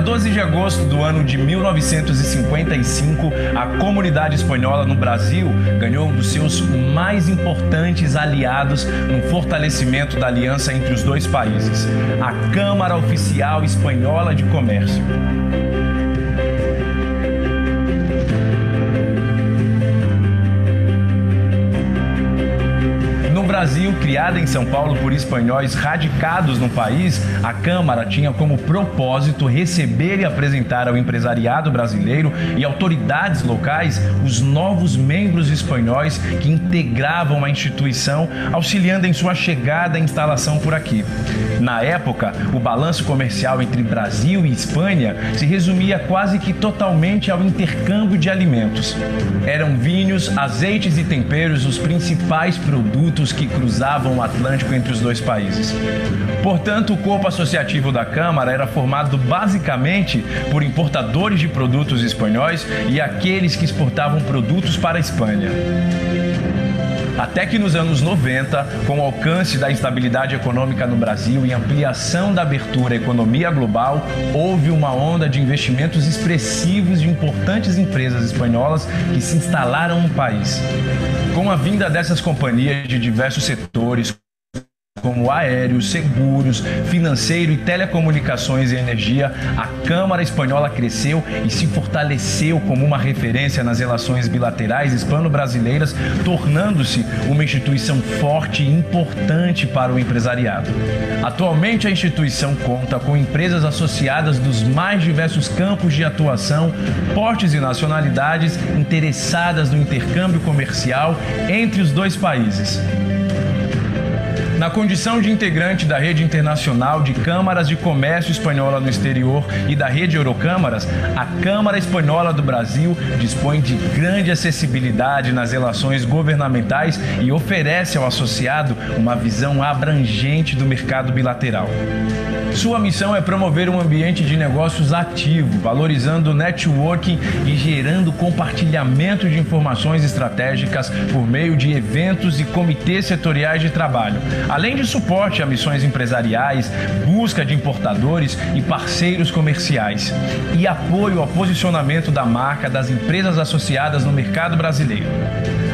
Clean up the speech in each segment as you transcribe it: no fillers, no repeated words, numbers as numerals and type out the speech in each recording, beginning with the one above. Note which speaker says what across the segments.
Speaker 1: 12 de agosto do ano de 1955, a comunidade espanhola no Brasil ganhou um dos seus mais importantes aliados no fortalecimento da aliança entre os dois países, a Câmara Oficial Espanhola de Comércio. No Brasil, criada em São Paulo por espanhóis radicados no país, a Câmara tinha como propósito receber e apresentar ao empresariado brasileiro e autoridades locais os novos membros espanhóis que integravam a instituição, auxiliando em sua chegada e instalação por aqui. Na época, o balanço comercial entre Brasil e Espanha se resumia quase que totalmente ao intercâmbio de alimentos. Eram vinhos, azeites e temperos os principais produtos que cruzavam o Atlântico entre os dois países. Portanto, o corpo associativo da Câmara era formado basicamente por importadores de produtos espanhóis e aqueles que exportavam produtos para a Espanha. Até que nos anos 90, com o alcance da estabilidade econômica no Brasil e ampliação da abertura à economia global, houve uma onda de investimentos expressivos de importantes empresas espanholas que se instalaram no país. Com a vinda dessas companhias de diversos setores, como aéreos, seguros, financeiro e telecomunicações e energia, a Câmara Espanhola cresceu e se fortaleceu como uma referência nas relações bilaterais hispano-brasileiras, tornando-se uma instituição forte e importante para o empresariado. Atualmente, a instituição conta com empresas associadas dos mais diversos campos de atuação, portes e nacionalidades interessadas no intercâmbio comercial entre os dois países. Na condição de integrante da Rede Internacional de Câmaras de Comércio Espanhola no Exterior e da Rede Eurocâmaras, a Câmara Espanhola do Brasil dispõe de grande acessibilidade nas relações governamentais e oferece ao associado uma visão abrangente do mercado bilateral. Sua missão é promover um ambiente de negócios ativo, valorizando o networking e gerando compartilhamento de informações estratégicas por meio de eventos e comitês setoriais de trabalho, além de suporte a missões empresariais, busca de importadores e parceiros comerciais, e apoio ao posicionamento da marca das empresas associadas no mercado brasileiro.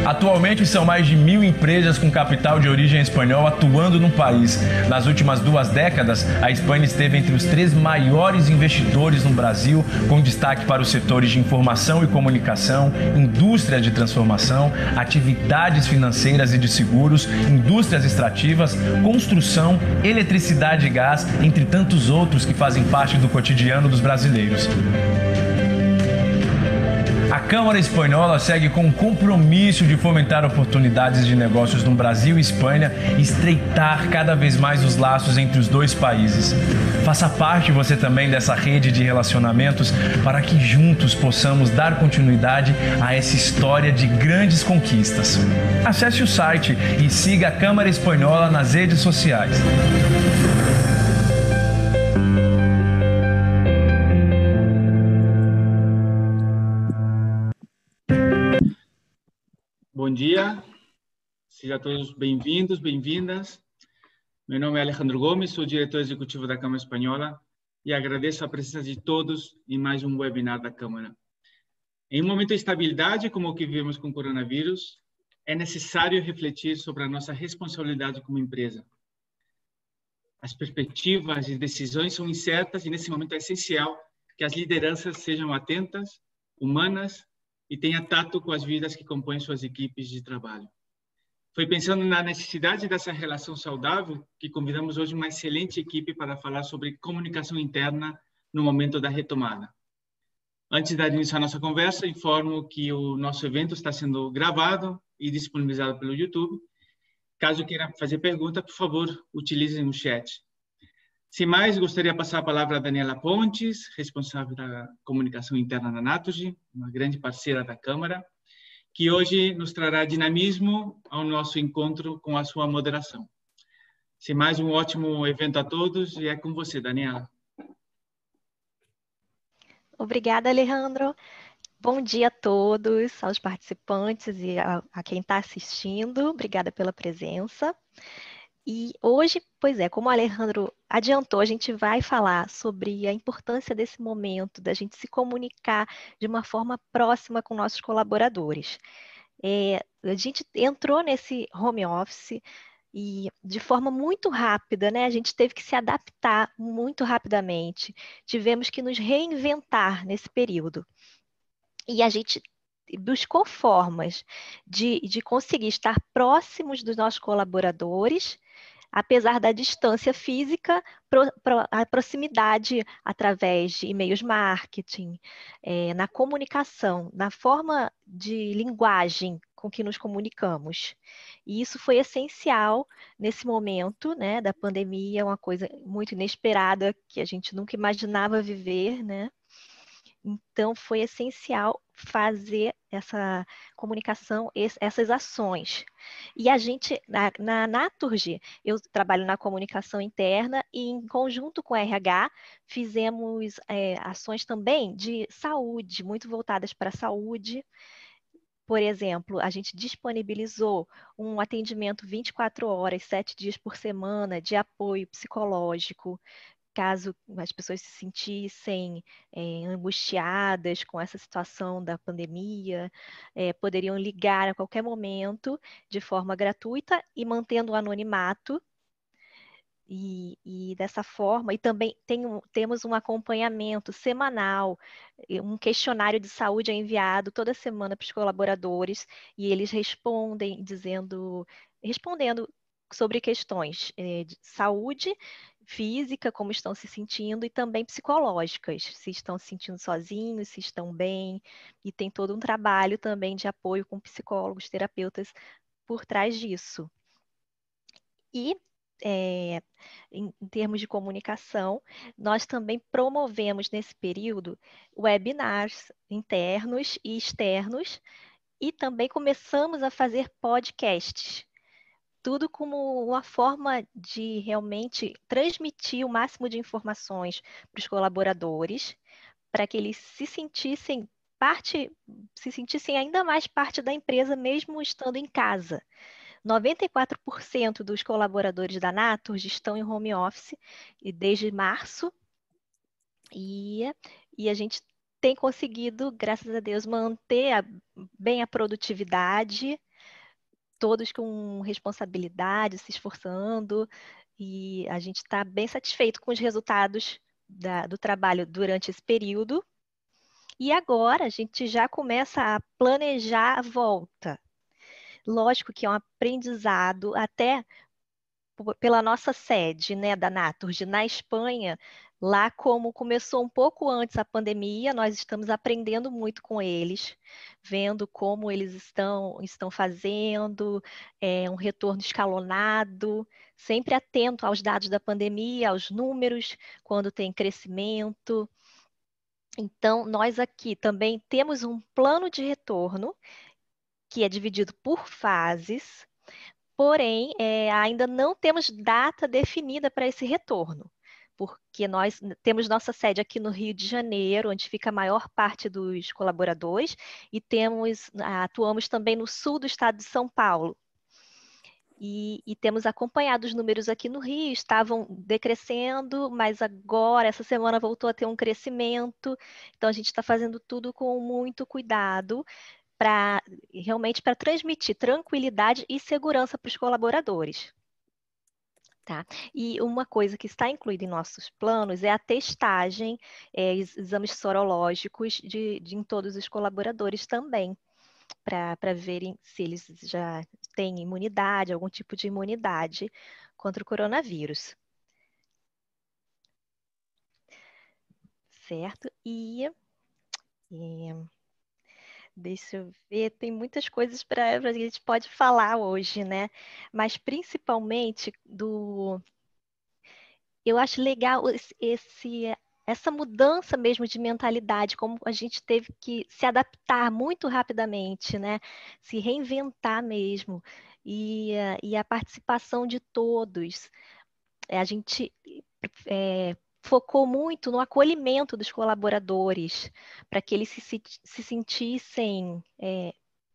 Speaker 1: Atualmente são mais de 1.000 empresas com capital de origem espanhol atuando no país. Nas últimas 2 décadas, a Espanha esteve entre os 3 maiores investidores no Brasil, com destaque para os setores de informação e comunicação, indústria de transformação, atividades financeiras e de seguros, indústrias extrativas, construção, eletricidade e gás, entre tantos outros que fazem parte do cotidiano dos brasileiros. A Câmara Espanhola segue com o compromisso de fomentar oportunidades de negócios no Brasil e Espanha e estreitar cada vez mais os laços entre os dois países. Faça parte você também dessa rede de relacionamentos para que juntos possamos dar continuidade a essa história de grandes conquistas. Acesse o site e siga a Câmara Espanhola nas redes sociais.
Speaker 2: Bom dia, sejam todos bem-vindos, bem-vindas. Meu nome é Alejandro Gomes, sou diretor executivo da Câmara Espanhola e agradeço a presença de todos em mais um webinar da Câmara. Em um momento de estabilidade como o que vivemos com o coronavírus, é necessário refletir sobre a nossa responsabilidade como empresa. As perspectivas e decisões são incertas e nesse momento é essencial que as lideranças sejam atentas, humanas e tenha tato com as vidas que compõem suas equipes de trabalho. Foi pensando na necessidade dessa relação saudável que convidamos hoje uma excelente equipe para falar sobre comunicação interna no momento da retomada. Antes de iniciar a nossa conversa, informo que o nosso evento está sendo gravado e disponibilizado pelo YouTube. Caso queira fazer pergunta, por favor, utilizem o chat. Sem mais, gostaria de passar a palavra a Daniela Pontes, responsável da comunicação interna na Naturgy, uma grande parceira da Câmara, que hoje nos trará dinamismo ao nosso encontro com a sua moderação. Sem mais, um ótimo evento a todos e é com você, Daniela.
Speaker 3: Obrigada, Alejandro. Bom dia a todos, aos participantes e a quem está assistindo. Obrigada pela presença. E hoje, pois é, como o Alejandro adiantou, a gente vai falar sobre a importância desse momento, da gente se comunicar de uma forma próxima com nossos colaboradores. A gente entrou nesse home office e de forma muito rápida, né? A gente teve que se adaptar muito rapidamente. Tivemos que nos reinventar nesse período. E a gente buscou formas de conseguir estar próximos dos nossos colaboradores, apesar da distância física, a proximidade através de e-mails marketing, na comunicação, na forma de linguagem com que nos comunicamos. E isso foi essencial nesse momento, né, da pandemia, uma coisa muito inesperada que a gente nunca imaginava viver, né? Então, foi essencial fazer essa comunicação, essas ações. E a gente, na Naturgy, eu trabalho na comunicação interna e, em conjunto com a RH, fizemos ações também de saúde, muito voltadas para a saúde. Por exemplo, a gente disponibilizou um atendimento 24 horas, 7 dias por semana, de apoio psicológico, caso as pessoas se sentissem angustiadas com essa situação da pandemia, poderiam ligar a qualquer momento de forma gratuita e mantendo o anonimato. E dessa forma, e também temos um acompanhamento semanal, um questionário de saúde é enviado toda semana para os colaboradores, e eles respondendo sobre questões de saúde física, como estão se sentindo, e também psicológicas, se estão se sentindo sozinhos, se estão bem, e tem todo um trabalho também de apoio com psicólogos, terapeutas por trás disso. E em termos de comunicação, nós também promovemos nesse período webinars internos e externos, e também começamos a fazer podcasts. Tudo como uma forma de realmente transmitir o máximo de informações para os colaboradores, para que eles se sentissem ainda mais parte da empresa, mesmo estando em casa. 94% dos colaboradores da Naturgy estão em home office e desde março, e a gente tem conseguido, graças a Deus, manter bem a produtividade, todos com responsabilidade, se esforçando, e a gente está bem satisfeito com os resultados do trabalho durante esse período. E agora a gente já começa a planejar a volta. Lógico que é um aprendizado até pela nossa sede, né, da Naturgy na Espanha. Lá, como começou um pouco antes a pandemia, nós estamos aprendendo muito com eles, vendo como eles estão fazendo, um retorno escalonado, sempre atento aos dados da pandemia, aos números, quando tem crescimento. Então, nós aqui também temos um plano de retorno que é dividido por fases. Porém, ainda não temos data definida para esse retorno, porque nós temos nossa sede aqui no Rio de Janeiro, onde fica a maior parte dos colaboradores, e atuamos também no sul do estado de São Paulo. E temos acompanhado os números aqui no Rio, estavam decrescendo, mas agora, essa semana, voltou a ter um crescimento. Então, a gente está fazendo tudo com muito cuidado, realmente para transmitir tranquilidade e segurança para os colaboradores. Tá? E uma coisa que está incluída em nossos planos é a testagem, exames sorológicos em todos os colaboradores também, para verem se eles já têm imunidade, algum tipo de imunidade contra o coronavírus. Certo? Deixa eu ver, tem muitas coisas para a gente pode falar hoje, né? Mas principalmente eu acho legal essa mudança mesmo de mentalidade, como a gente teve que se adaptar muito rapidamente, né? Se reinventar mesmo. E a participação de todos. A gente focou muito no acolhimento dos colaboradores, para que eles se sentissem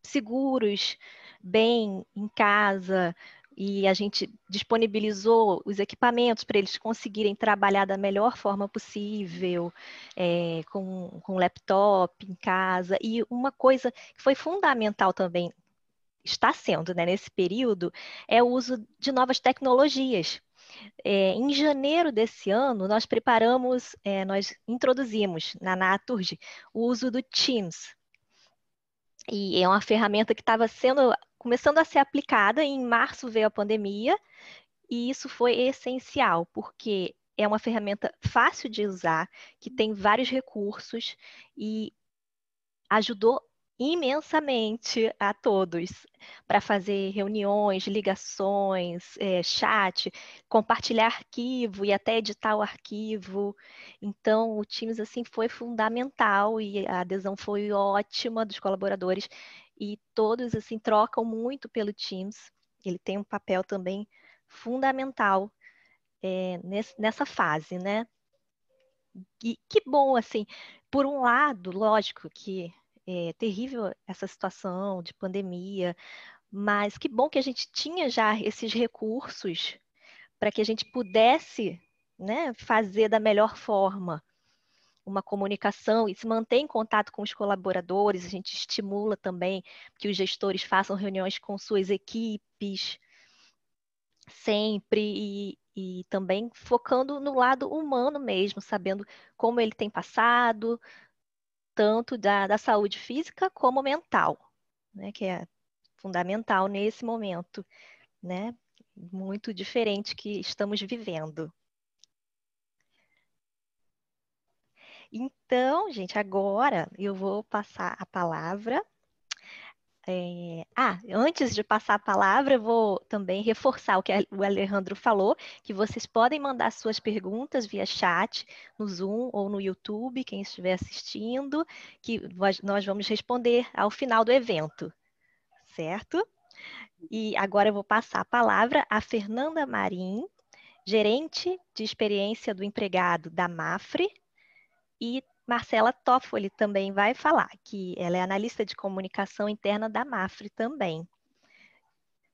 Speaker 3: seguros, bem em casa, e a gente disponibilizou os equipamentos para eles conseguirem trabalhar da melhor forma possível, com laptop em casa. E uma coisa que foi fundamental também, está sendo, né, nesse período, é o uso de novas tecnologias. Em janeiro desse ano, nós introduzimos na Naturgy o uso do Teams. E é uma ferramenta que estava começando a ser aplicada, e em março veio a pandemia, e isso foi essencial, porque é uma ferramenta fácil de usar, que tem vários recursos e ajudou imensamente a todos para fazer reuniões, ligações, chat, compartilhar arquivo e até editar o arquivo. Então, o Teams assim foi fundamental e a adesão foi ótima dos colaboradores e todos assim trocam muito pelo Teams. Ele tem um papel também fundamental nessa fase, né? E que bom, assim, por um lado, lógico que é terrível essa situação de pandemia, mas que bom que a gente tinha já esses recursos para que a gente pudesse, né, fazer da melhor forma uma comunicação e se manter em contato com os colaboradores. A gente estimula também que os gestores façam reuniões com suas equipes sempre e também focando no lado humano mesmo, sabendo como ele tem passado, tanto da saúde física como mental, né? Que é fundamental nesse momento, né? Muito diferente que estamos vivendo. Então, gente, agora eu vou passar a palavra. Antes de passar a palavra, eu vou também reforçar o que o Alejandro falou, que vocês podem mandar suas perguntas via chat, no Zoom ou no YouTube, quem estiver assistindo, que nós vamos responder ao final do evento, certo? E agora eu vou passar a palavra a Fernanda Marim, gerente de experiência do empregado da Mafre, e Marcela Toffoli também vai falar, que ela é analista de comunicação interna da Mafre também.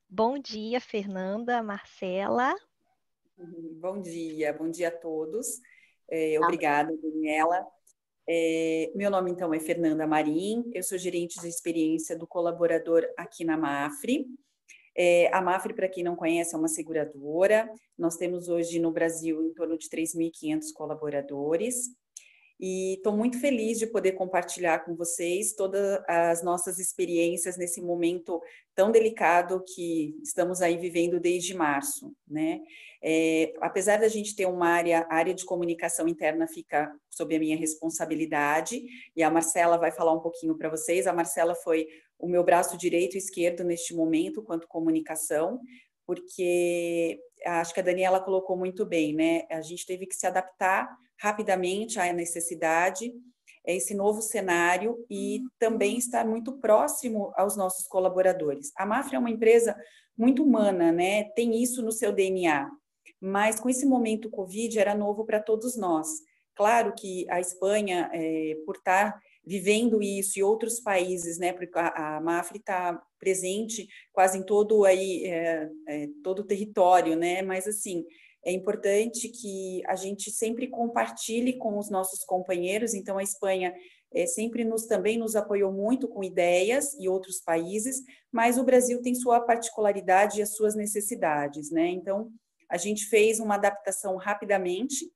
Speaker 3: Bom dia, Fernanda, Marcela.
Speaker 4: Bom dia a todos. Obrigada, Daniela. Meu nome, então, é Fernanda Marim, eu sou gerente de experiência do colaborador aqui na Mafre. A Mafre, para quem não conhece, é uma seguradora. Nós temos hoje no Brasil em torno de 3.500 colaboradores. E estou muito feliz de poder compartilhar com vocês todas as nossas experiências nesse momento tão delicado que estamos aí vivendo desde março, né? Apesar da gente ter uma área de comunicação interna fica sob a minha responsabilidade, e a Marcela vai falar um pouquinho para vocês. A Marcela foi o meu braço direito e esquerdo neste momento, quanto comunicação, porque acho que a Daniela colocou muito bem, né? A gente teve que se adaptar rapidamente à necessidade, esse novo cenário, e também estar muito próximo aos nossos colaboradores. A Mafre é uma empresa muito humana, né? Tem isso no seu DNA, mas com esse momento Covid era novo para todos nós. Claro que a Espanha, por estar vivendo isso, e outros países, né? Porque a Mafre está presente quase em todo todo o território, né? Mas assim, é importante que a gente sempre compartilhe com os nossos companheiros. Então, a Espanha sempre também nos apoiou muito com ideias, e outros países, mas o Brasil tem sua particularidade e as suas necessidades, né? Então, a gente fez uma adaptação rapidamente.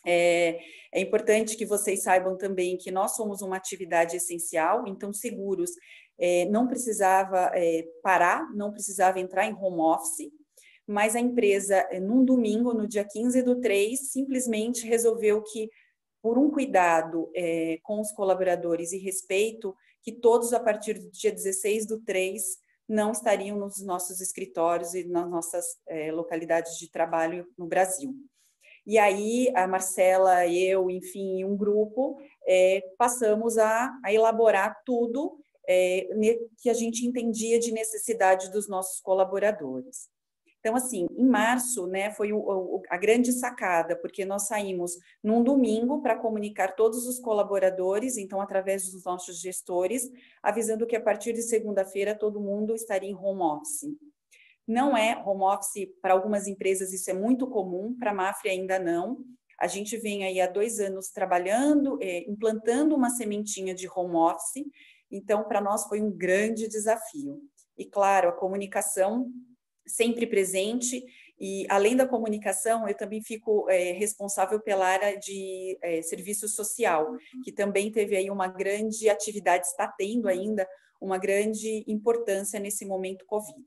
Speaker 4: É importante que vocês saibam também que nós somos uma atividade essencial, então seguros não precisava parar, não precisava entrar em home office, mas a empresa, num domingo, no dia 15/3, simplesmente resolveu que, por um cuidado com os colaboradores e respeito, que todos, a partir do dia 16/3, não estariam nos nossos escritórios e nas nossas localidades de trabalho no Brasil. E aí, a Marcela, eu, enfim, um grupo, passamos a elaborar tudo que a gente entendia de necessidade dos nossos colaboradores. Então, assim, em março, né, foi a grande sacada, porque nós saímos num domingo para comunicar todos os colaboradores, então, através dos nossos gestores, avisando que a partir de segunda-feira todo mundo estaria em home office. Não é home office, para algumas empresas isso é muito comum, para a Mafre ainda não. A gente vem aí há 2 anos trabalhando, implantando uma sementinha de home office, então para nós foi um grande desafio. E claro, a comunicação sempre presente, e além da comunicação, eu também fico responsável pela área de serviço social, que também teve aí uma grande atividade, está tendo ainda uma grande importância nesse momento Covid.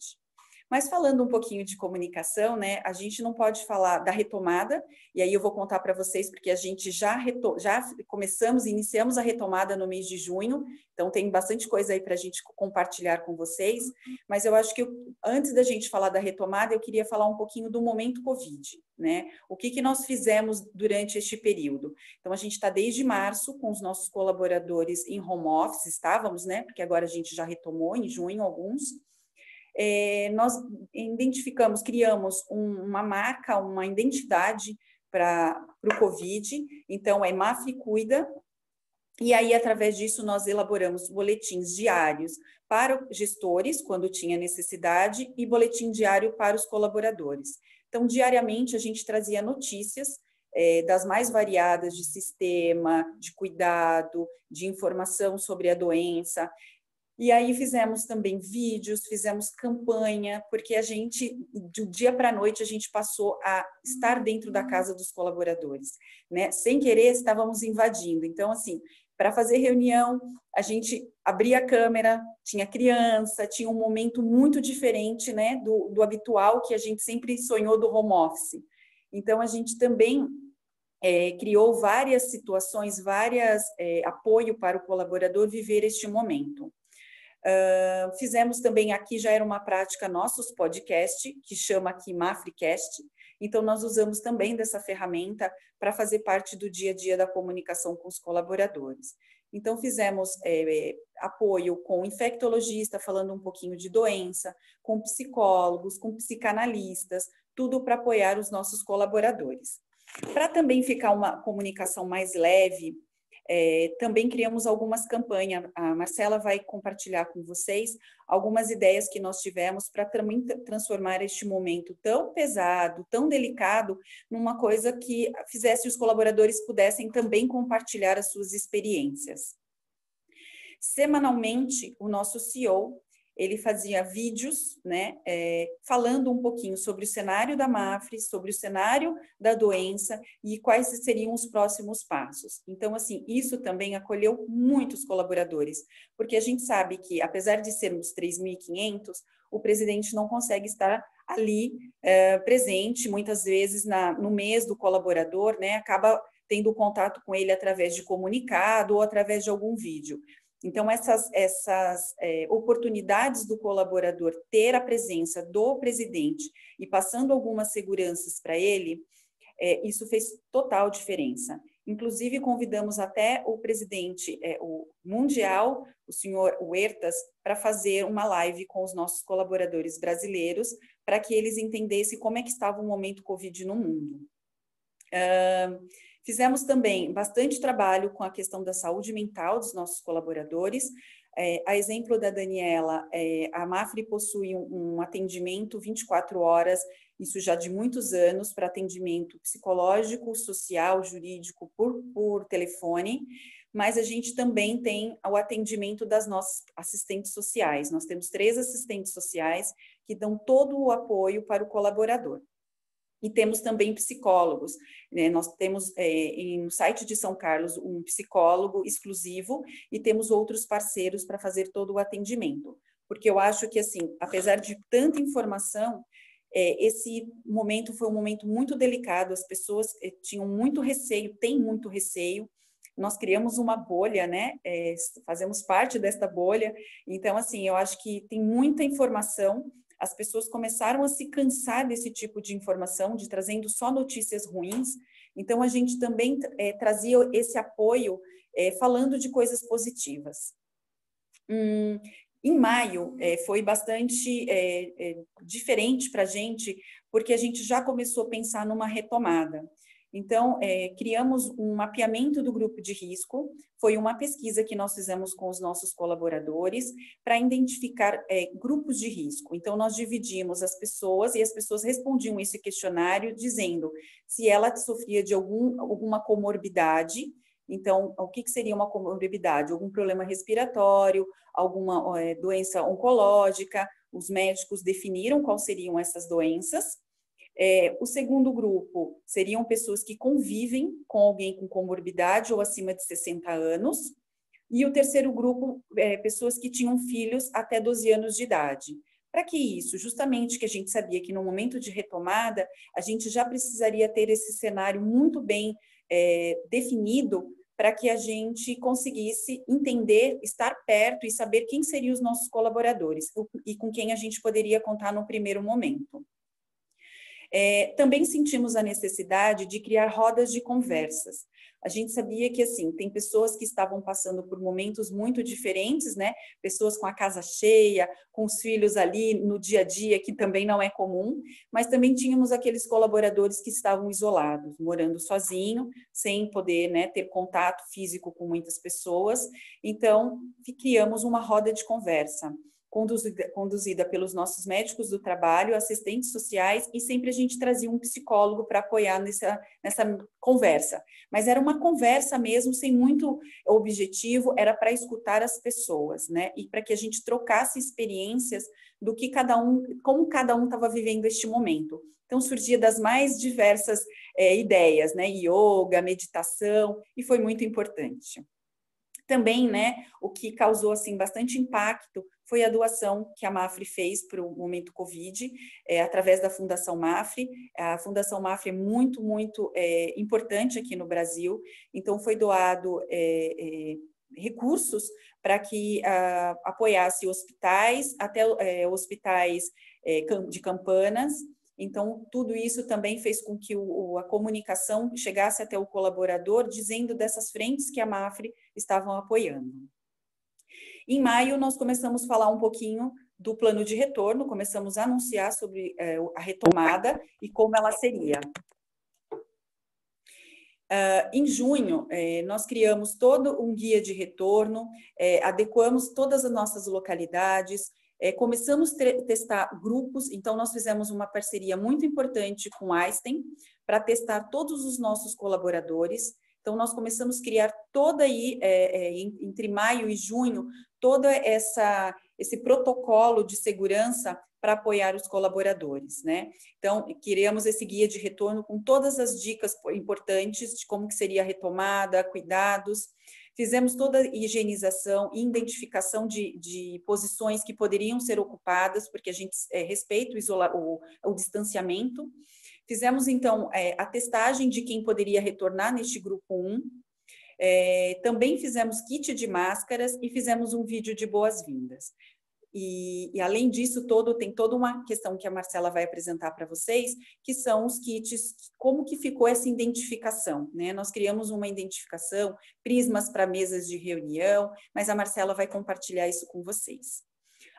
Speaker 4: Mas falando um pouquinho de comunicação, né, a gente não pode falar da retomada, e aí eu vou contar para vocês, porque a gente já iniciamos a retomada no mês de junho, então tem bastante coisa aí para a gente compartilhar com vocês, mas eu acho que antes da gente falar da retomada, eu queria falar um pouquinho do momento Covid, né? O que nós fizemos durante este período? Então, a gente está desde março com os nossos colaboradores em home office, estávamos, né? Porque agora a gente já retomou em junho alguns. Nós identificamos, criamos uma marca, uma identidade para o Covid, então é Mafre Cuida, e aí através disso nós elaboramos boletins diários para gestores, quando tinha necessidade, e boletim diário para os colaboradores. Então, diariamente a gente trazia notícias das mais variadas de sistema, de cuidado, de informação sobre a doença. E aí fizemos também vídeos, fizemos campanha, porque a gente, do dia para a noite, a gente passou a estar dentro da casa dos colaboradores, né? Sem querer, estávamos invadindo. Então, assim, para fazer reunião, a gente abria a câmera, tinha criança, tinha um momento muito diferente, né, do habitual que a gente sempre sonhou do home office. Então, a gente também criou várias situações, apoio para o colaborador viver este momento. Fizemos também aqui, já era uma prática nossos podcast, que chama aqui MafreCast, então nós usamos também dessa ferramenta para fazer parte do dia a dia da comunicação com os colaboradores. Então fizemos apoio com infectologista, falando um pouquinho de doença, com psicólogos, com psicanalistas, tudo para apoiar os nossos colaboradores. Para também ficar uma comunicação mais leve, também criamos algumas campanhas. A Marcela vai compartilhar com vocês algumas ideias que nós tivemos para também transformar este momento tão pesado, tão delicado, numa coisa que fizesse os colaboradores pudessem também compartilhar as suas experiências. Semanalmente, o nosso CEO, ele fazia vídeos, né, falando um pouquinho sobre o cenário da Mafre, sobre o cenário da doença e quais seriam os próximos passos. Então, assim, isso também acolheu muitos colaboradores, porque a gente sabe que, apesar de sermos 3.500, o presidente não consegue estar ali presente, muitas vezes no mês do colaborador, né, acaba tendo contato com ele através de comunicado ou através de algum vídeo. Então, essas oportunidades do colaborador ter a presença do presidente e passando algumas seguranças para ele, isso fez total diferença. Inclusive, convidamos até o presidente o mundial, o senhor Huertas, para fazer uma live com os nossos colaboradores brasileiros, para que eles entendessem como é que estava o momento Covid no mundo. Fizemos também bastante trabalho com a questão da saúde mental dos nossos colaboradores. A exemplo da Daniela, a Mafre possui um atendimento 24 horas, isso já de muitos anos, para atendimento psicológico, social, jurídico, por telefone, mas a gente também tem o atendimento das nossas assistentes sociais. Nós temos 3 assistentes sociais que dão todo o apoio para o colaborador. E temos também psicólogos, né? Nós temos no site de São Carlos um psicólogo exclusivo e temos outros parceiros para fazer todo o atendimento. Porque eu acho que, assim, apesar de tanta informação, esse momento foi um momento muito delicado, as pessoas tinham muito receio, têm muito receio. Nós criamos uma bolha, né? Fazemos parte desta bolha, então, assim, eu acho que tem muita informação. As pessoas começaram a se cansar desse tipo de informação, de trazendo só notícias ruins. Então, a gente também trazia esse apoio falando de coisas positivas. Em maio, foi bastante diferente para a gente, porque a gente já começou a pensar numa retomada. Então, criamos um mapeamento do grupo de risco, foi uma pesquisa que nós fizemos com os nossos colaboradores para identificar grupos de risco. Então, nós dividimos as pessoas e as pessoas respondiam esse questionário dizendo se ela sofria de alguma comorbidade. Então, o que seria uma comorbidade? Algum problema respiratório, alguma doença oncológica. Os médicos definiram quais seriam essas doenças. O segundo grupo seriam pessoas que convivem com alguém com comorbidade ou acima de 60 anos. E o terceiro grupo, pessoas que tinham filhos até 12 anos de idade. Para que isso? Justamente que a gente sabia que no momento de retomada, a gente já precisaria ter esse cenário muito bem definido para que a gente conseguisse entender, estar perto e saber quem seriam os nossos colaboradores e com quem a gente poderia contar no primeiro momento. Também sentimos a necessidade de criar rodas de conversas. A gente sabia que, assim, tem pessoas que estavam passando por momentos muito diferentes, né? Pessoas com a casa cheia, com os filhos ali no dia a dia, que também não é comum, mas também tínhamos aqueles colaboradores que estavam isolados, morando sozinho, sem poder, né, ter contato físico com muitas pessoas. Então, criamos uma roda de conversa, conduzida pelos nossos médicos do trabalho, assistentes sociais, e sempre a gente trazia um psicólogo para apoiar nessa conversa. Mas era uma conversa mesmo, sem muito objetivo, era para escutar as pessoas, né? E para que a gente trocasse experiências do que como cada um estava vivendo este momento. Então, surgia das mais diversas ideias, né? Yoga, meditação, e foi muito importante. Também, né, o que causou, assim, bastante impacto foi a doação que a Mafre fez para o momento Covid, através da Fundação Mafre. A Fundação Mafre é muito, muito importante aqui no Brasil, então foi doado recursos para que apoiasse hospitais, até hospitais de Campinas. Então, tudo isso também fez com que a comunicação chegasse até o colaborador, dizendo dessas frentes que a Mafre estavam apoiando. Em maio, nós começamos a falar um pouquinho do plano de retorno, começamos a anunciar sobre a retomada e como ela seria. Em junho, nós criamos todo um guia de retorno, adequamos todas as nossas localidades, começamos a testar grupos, então nós fizemos uma parceria muito importante com a Einstein para testar todos os nossos colaboradores. Então, nós começamos a criar entre maio e junho, todo esse protocolo de segurança para apoiar os colaboradores, né? Então, criamos esse guia de retorno com todas as dicas importantes de como que seria a retomada, cuidados. Fizemos toda a higienização e identificação de posições que poderiam ser ocupadas, porque a gente respeita o distanciamento. Fizemos, então, a testagem de quem poderia retornar neste grupo 1. Também fizemos kit de máscaras e fizemos um vídeo de boas-vindas. E além disso, tem toda uma questão que a Marcela vai apresentar para vocês, que são os kits, como que ficou essa identificação, né? Nós criamos uma identificação, prismas para mesas de reunião, mas a Marcela vai compartilhar isso com vocês.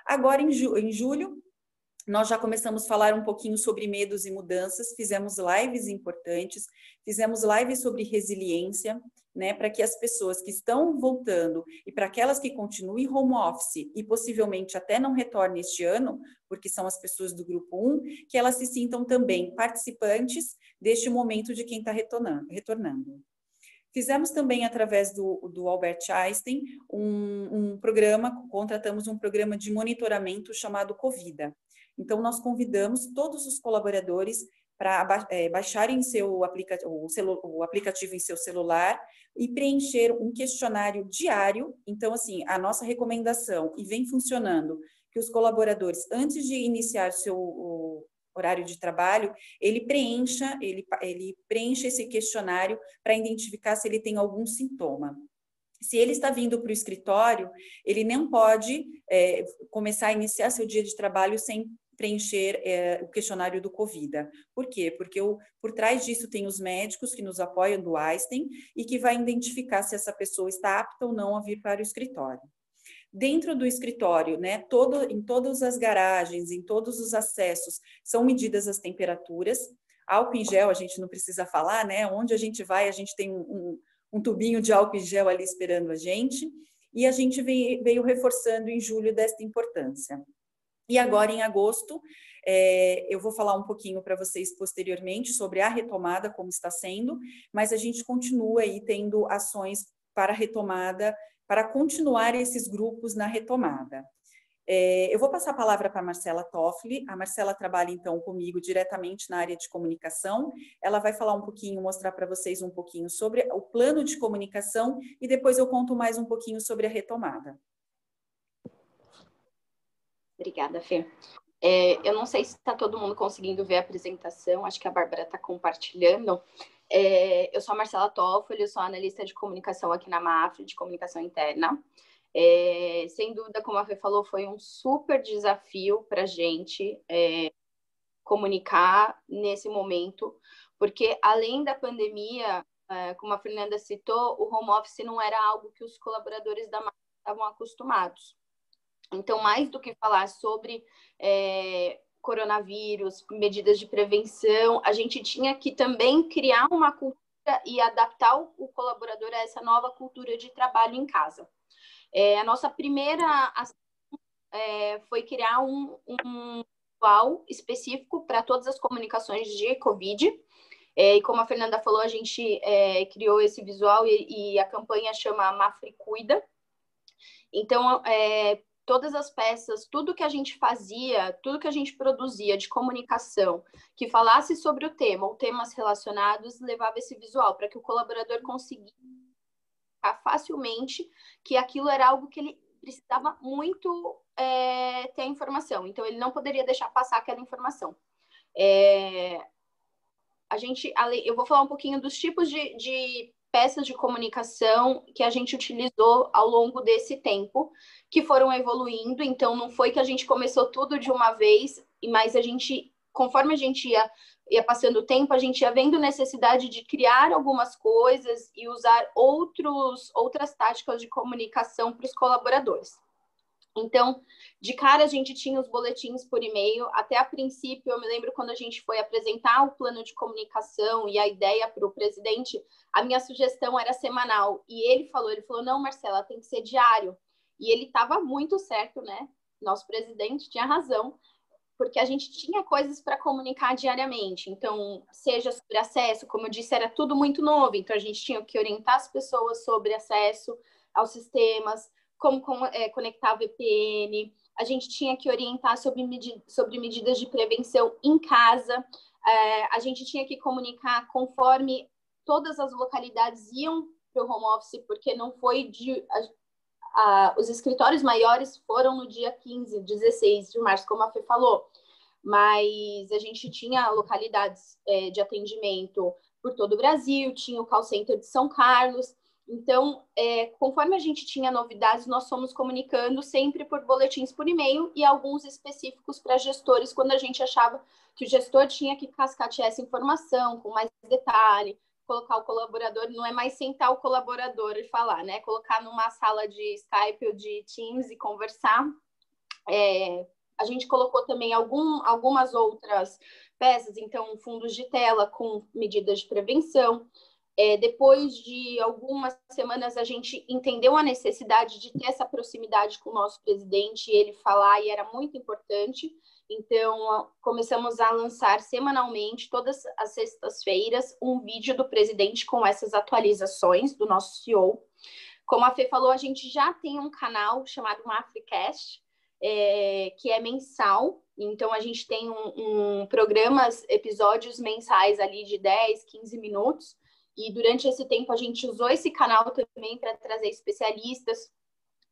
Speaker 4: Agora, em julho, nós já começamos a falar um pouquinho sobre medos e mudanças, fizemos lives importantes, fizemos lives sobre resiliência, né, para que as pessoas que estão voltando e para aquelas que continuem home office e possivelmente até não retornem este ano, porque são as pessoas do grupo 1, que elas se sintam também participantes deste momento de quem está retornando. Fizemos também, através do Albert Einstein, contratamos um programa de monitoramento chamado Covida. Então, nós convidamos todos os colaboradores para baixarem o aplicativo em seu celular e preencher um questionário diário. Então, assim, a nossa recomendação, e vem funcionando, que os colaboradores, antes de iniciar seu horário de trabalho, ele preencha esse questionário para identificar se ele tem algum sintoma. Se ele está vindo para o escritório, ele não pode começar a iniciar seu dia de trabalho sem preencher o questionário do Covida. Por quê? Porque por trás disso tem os médicos que nos apoiam do Einstein e que vai identificar se essa pessoa está apta ou não a vir para o escritório. Dentro do escritório, né, em todas as garagens, em todos os acessos, são medidas as temperaturas. Álcool em gel, a gente não precisa falar, né? Onde a gente vai, a gente tem um tubinho de álcool em gel ali esperando a gente, e a gente veio reforçando em julho desta importância. E agora, em agosto, eu vou falar um pouquinho para vocês posteriormente sobre a retomada, como está sendo, mas a gente continua aí tendo ações para retomada, para continuar esses grupos na retomada. Eu vou passar a palavra para a Marcela Toffoli. A Marcela trabalha, então, comigo diretamente na área de comunicação. Ela vai falar um pouquinho, mostrar para vocês um pouquinho sobre o plano de comunicação e depois eu conto mais um pouquinho sobre a retomada.
Speaker 5: Obrigada, Fê. Eu não sei se está todo mundo conseguindo ver a apresentação, acho que a Bárbara está compartilhando. Eu sou a Marcela Toffoli, eu sou analista de comunicação aqui na Mafre, de comunicação interna. Sem dúvida, como a Fê falou, foi um super desafio para a gente comunicar nesse momento, porque além da pandemia, como a Fernanda citou, o home office não era algo que os colaboradores da Mafre estavam acostumados. Então, mais do que falar sobre coronavírus, medidas de prevenção, a gente tinha que também criar uma cultura e adaptar o colaborador a essa nova cultura de trabalho em casa. A nossa primeira ação foi criar um visual específico para todas as comunicações de Covid. E como a Fernanda falou, a gente criou esse visual e a campanha chama Mafre Cuida. Então, todas as peças, tudo que a gente fazia, tudo que a gente produzia de comunicação, que falasse sobre o tema ou temas relacionados, levava esse visual para que o colaborador conseguisse facilmente que aquilo era algo que ele precisava muito ter a informação. Então, ele não poderia deixar passar aquela informação. Eu vou falar um pouquinho dos tipos de peças de comunicação que a gente utilizou ao longo desse tempo, que foram evoluindo. Então, não foi que a gente começou tudo de uma vez, mas conforme a gente ia passando o tempo, a gente ia vendo necessidade de criar algumas coisas e usar outras táticas de comunicação para os colaboradores. Então, de cara, a gente tinha os boletins por e-mail. Até a princípio, eu me lembro quando a gente foi apresentar o plano de comunicação e a ideia para o presidente, a minha sugestão era semanal. E ele falou, não, Marcela, tem que ser diário. E ele estava muito certo, né? Nosso presidente tinha razão, porque a gente tinha coisas para comunicar diariamente. Então, seja sobre acesso, como eu disse, era tudo muito novo. Então, a gente tinha que orientar as pessoas sobre acesso aos sistemas, como conectar o VPN, a gente tinha que orientar sobre medidas de prevenção em casa, a gente tinha que comunicar conforme todas as localidades iam para o home office, porque não foi os escritórios maiores foram no dia 15, 16 de março, como a Fê falou, mas a gente tinha localidades de atendimento por todo o Brasil, tinha o call center de São Carlos. Então, conforme a gente tinha novidades, nós fomos comunicando sempre por boletins por e-mail e alguns específicos para gestores, quando a gente achava que o gestor tinha que cascatear essa informação com mais detalhe, colocar o colaborador, não é mais sentar o colaborador e falar, né? Colocar numa sala de Skype ou de Teams e conversar. A gente colocou também algumas outras peças, então fundos de tela com medidas de prevenção. Depois de algumas semanas, a gente entendeu a necessidade de ter essa proximidade com o nosso presidente, ele falar, e era muito importante. Então, começamos a lançar semanalmente, todas as sextas-feiras, um vídeo do presidente com essas atualizações do nosso CEO. Como a Fê falou, a gente já tem um canal chamado MafreCast, que é mensal. Então, a gente tem episódios mensais ali de 10, 15 minutos. E durante esse tempo a gente usou esse canal também para trazer especialistas,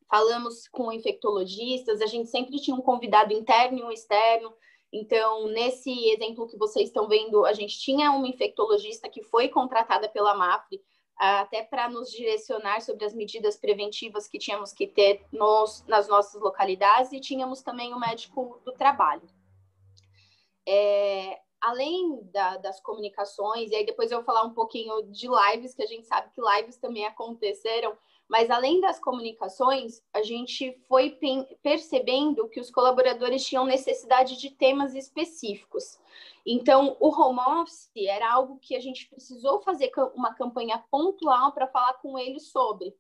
Speaker 5: falamos com infectologistas, a gente sempre tinha um convidado interno e um externo. Então, nesse exemplo que vocês estão vendo, a gente tinha uma infectologista que foi contratada pela Mafre, até para nos direcionar sobre as medidas preventivas que tínhamos que ter nas nossas localidades, e tínhamos também o médico do trabalho. Além das comunicações, e aí depois eu vou falar um pouquinho de lives, que a gente sabe que lives também aconteceram, Mas, além das comunicações, a gente foi percebendo que os colaboradores tinham necessidade de temas específicos. Então, o home office era algo que a gente precisou fazer uma campanha pontual para falar com eles sobre.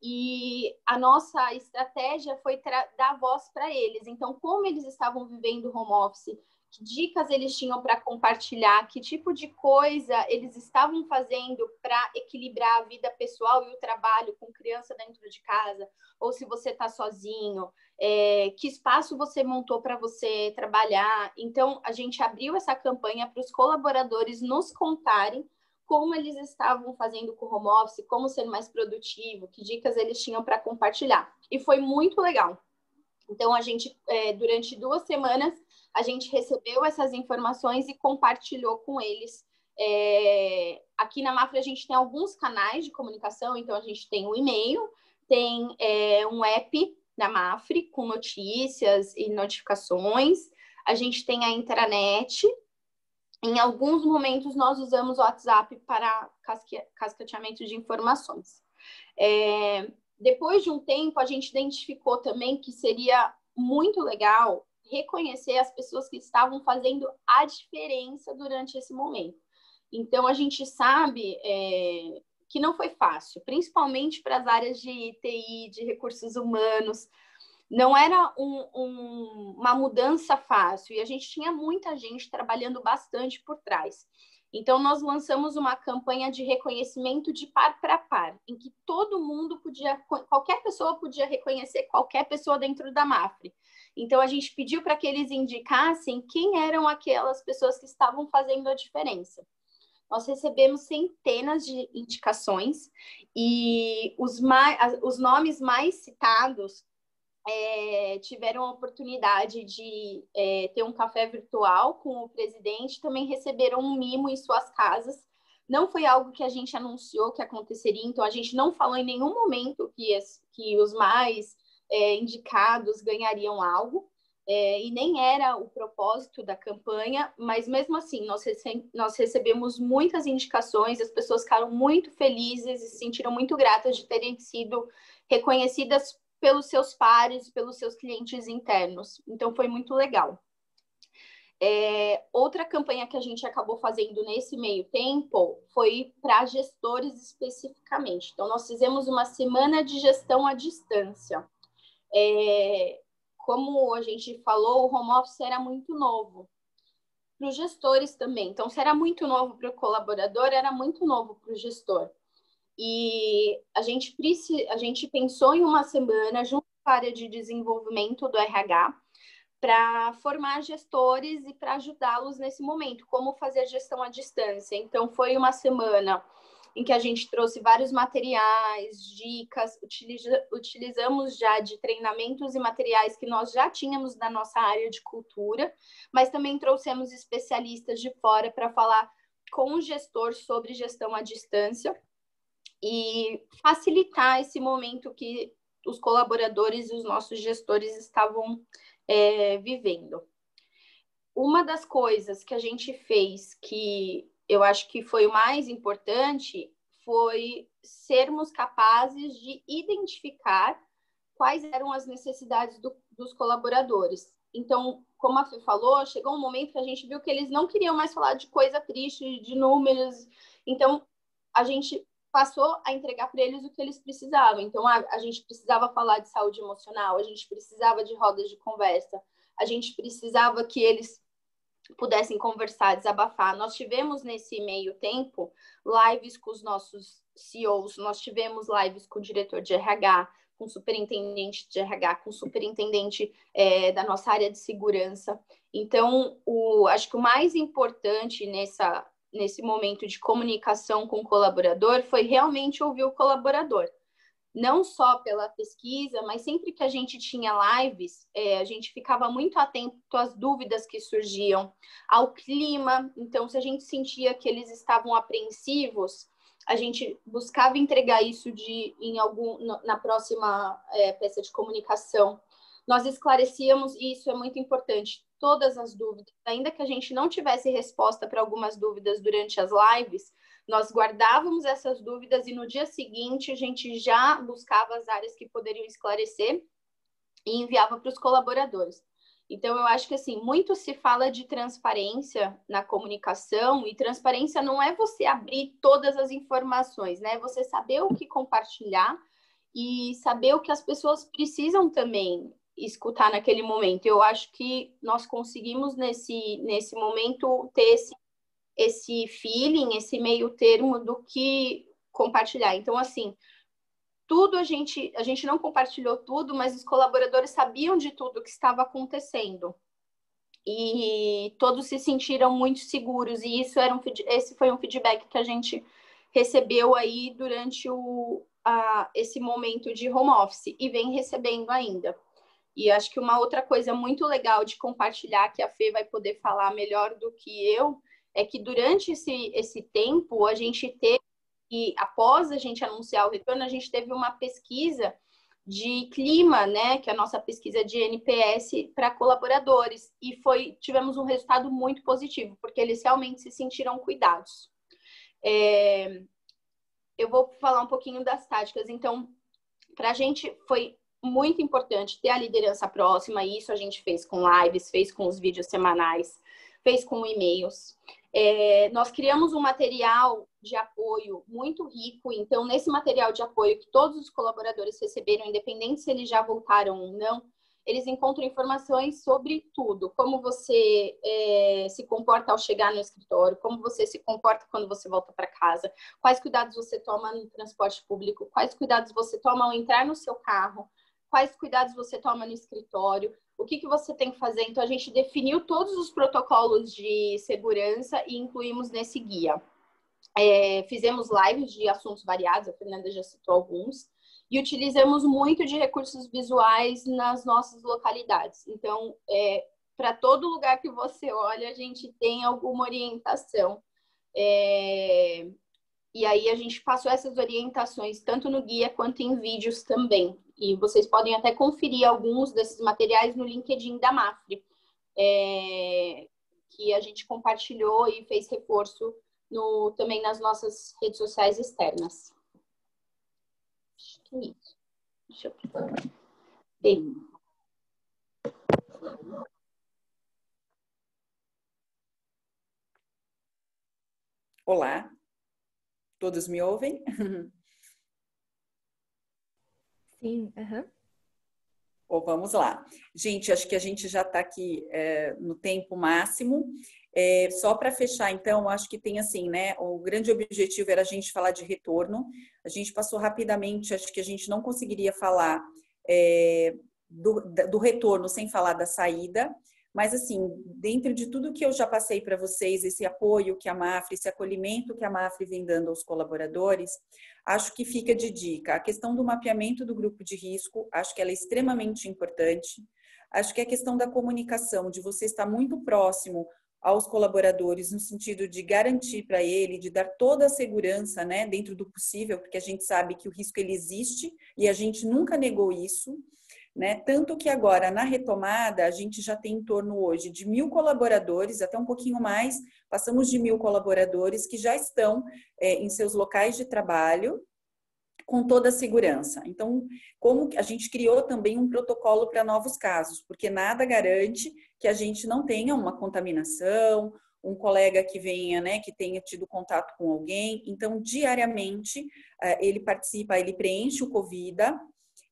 Speaker 5: E a nossa estratégia foi dar voz para eles. Então, como eles estavam vivendo home office, que dicas eles tinham para compartilhar, que tipo de coisa eles estavam fazendo para equilibrar a vida pessoal e o trabalho com criança dentro de casa, ou se você está sozinho, que espaço você montou para você trabalhar. Então, a gente abriu essa campanha para os colaboradores nos contarem como eles estavam fazendo com o home office, como ser mais produtivo, que dicas eles tinham para compartilhar. E foi muito legal. Então, a gente, durante 2 semanas, a gente recebeu essas informações e compartilhou com eles. Aqui na Mafra, a gente tem alguns canais de comunicação, então a gente tem o e-mail, tem um app da Mafra com notícias e notificações, a gente tem a intranet. Em alguns momentos, nós usamos o WhatsApp para cascateamento de informações. Depois de um tempo, a gente identificou também que seria muito legal reconhecer as pessoas que estavam fazendo a diferença durante esse momento. Então, a gente sabe que não foi fácil, principalmente para as áreas de TI, de recursos humanos. Não era uma mudança fácil e a gente tinha muita gente trabalhando bastante por trás. Então, nós lançamos uma campanha de reconhecimento de par para par, em que todo mundo qualquer pessoa podia reconhecer qualquer pessoa dentro da Mafra. Então, a gente pediu para que eles indicassem quem eram aquelas pessoas que estavam fazendo a diferença. Nós recebemos centenas de indicações e os nomes mais citados tiveram a oportunidade de ter um café virtual com o presidente, também receberam um mimo em suas casas. Não foi algo que a gente anunciou que aconteceria, então a gente não falou em nenhum momento que os mais indicados ganhariam algo, e nem era o propósito da campanha, mas mesmo assim nós recebemos muitas indicações, as pessoas ficaram muito felizes e se sentiram muito gratas de terem sido reconhecidas pelos seus pares, pelos seus clientes internos. Então, foi muito legal. Outra campanha que a gente acabou fazendo nesse meio tempo foi para gestores especificamente. Então, nós fizemos uma semana de gestão à distância. Como a gente falou, o home office era muito novo. Para os gestores também. Então, se era muito novo para o colaborador, era muito novo para o gestor. E a gente pensou em uma semana junto com a área de desenvolvimento do RH para formar gestores e para ajudá-los nesse momento, como fazer a gestão à distância. Então, foi uma semana em que a gente trouxe vários materiais, dicas, utilizamos já de treinamentos e materiais que nós já tínhamos da nossa área de cultura, mas também trouxemos especialistas de fora para falar com o gestor sobre gestão à distância e facilitar esse momento que os colaboradores e os nossos gestores estavam vivendo. Uma das coisas que a gente fez, que eu acho que foi o mais importante, foi sermos capazes de identificar quais eram as necessidades dos colaboradores. Então, como a Fê falou, chegou um momento que a gente viu que eles não queriam mais falar de coisa triste, de números. Então, a gente passou a entregar para eles o que eles precisavam. Então, a gente precisava falar de saúde emocional, a gente precisava de rodas de conversa, a gente precisava que eles pudessem conversar, desabafar. Nós tivemos, nesse meio tempo, lives com os nossos CEOs, nós tivemos lives com o diretor de RH, com o superintendente de RH, com o superintendente da nossa área de segurança. Então, acho que o mais importante nesse momento de comunicação com o colaborador foi realmente ouvir o colaborador. Não só pela pesquisa, mas sempre que a gente tinha lives, a gente ficava muito atento às dúvidas que surgiam, ao clima. Então, se a gente sentia que eles estavam apreensivos, a gente buscava entregar isso na próxima peça de comunicação. Nós esclarecíamos, e isso é muito importante, todas as dúvidas. Ainda que a gente não tivesse resposta para algumas dúvidas durante as lives, nós guardávamos essas dúvidas e no dia seguinte a gente já buscava as áreas que poderiam esclarecer e enviava para os colaboradores. Então, eu acho que, assim, muito se fala de transparência na comunicação, e transparência não é você abrir todas as informações, né? É você saber o que compartilhar e saber o que as pessoas precisam também escutar naquele momento. Eu acho que nós conseguimos, nesse momento, ter esse feeling, esse meio termo do que compartilhar. Então, assim, tudo a gente não compartilhou tudo, mas os colaboradores sabiam de tudo que estava acontecendo. E todos se sentiram muito seguros, e esse foi um feedback que a gente recebeu aí durante esse momento de home office, e vem recebendo ainda. E acho que uma outra coisa muito legal de compartilhar, que a Fê vai poder falar melhor do que eu, é que durante esse tempo a gente teve, e após a gente anunciar o retorno, a gente teve uma pesquisa de clima, né, que é a nossa pesquisa de NPS para colaboradores, e tivemos um resultado muito positivo, porque eles realmente se sentiram cuidados. Eu vou falar um pouquinho das táticas. Então, para a gente foi muito importante ter a liderança próxima, e isso a gente fez com lives, fez com os vídeos semanais, fez com e-mails. Nós criamos um material de apoio muito rico. Então, nesse material de apoio que todos os colaboradores receberam, independente se eles já voltaram ou não, eles encontram informações sobre tudo. Como você se comporta ao chegar no escritório, como você se comporta quando você volta para casa, quais cuidados você toma no transporte público, quais cuidados você toma ao entrar no seu carro, quais cuidados você toma no escritório, o que você tem que fazer. Então, a gente definiu todos os protocolos de segurança e incluímos nesse guia. Fizemos lives de assuntos variados, a Fernanda já citou alguns, e utilizamos muito de recursos visuais nas nossas localidades. Então, para todo lugar que você olha, a gente tem alguma orientação. E aí a gente passou essas orientações tanto no guia quanto em vídeos também. E vocês podem até conferir alguns desses materiais no LinkedIn da Mafre, que a gente compartilhou e fez reforço também nas nossas redes sociais externas. Acho que é isso. Deixa eu ver.
Speaker 4: Olá, todos me ouvem?
Speaker 3: Sim, aham.
Speaker 4: Bom, vamos lá. Gente, acho que a gente já está aqui no tempo máximo. Só para fechar, então, acho que tem assim, né? O grande objetivo era a gente falar de retorno. A gente passou rapidamente, acho que a gente não conseguiria falar do retorno sem falar da saída. Mas, assim, dentro de tudo que eu já passei para vocês, esse apoio que a Mafre, esse acolhimento que a Mafre vem dando aos colaboradores, acho que fica de dica. A questão do mapeamento do grupo de risco, acho que ela é extremamente importante. Acho que a questão da comunicação, de você estar muito próximo aos colaboradores, no sentido de garantir para ele, de dar toda a segurança, né, dentro do possível, porque a gente sabe que o risco ele existe e a gente nunca negou isso. Né? Tanto que agora, na retomada, a gente já tem em torno hoje de 1.000 colaboradores, até um pouquinho mais, passamos de 1.000 colaboradores que já estão em seus locais de trabalho com toda a segurança. Então, como a gente criou também um protocolo para novos casos, porque nada garante que a gente não tenha uma contaminação, um colega que venha, né, que tenha tido contato com alguém. Então, diariamente, ele participa, ele preenche o Covida.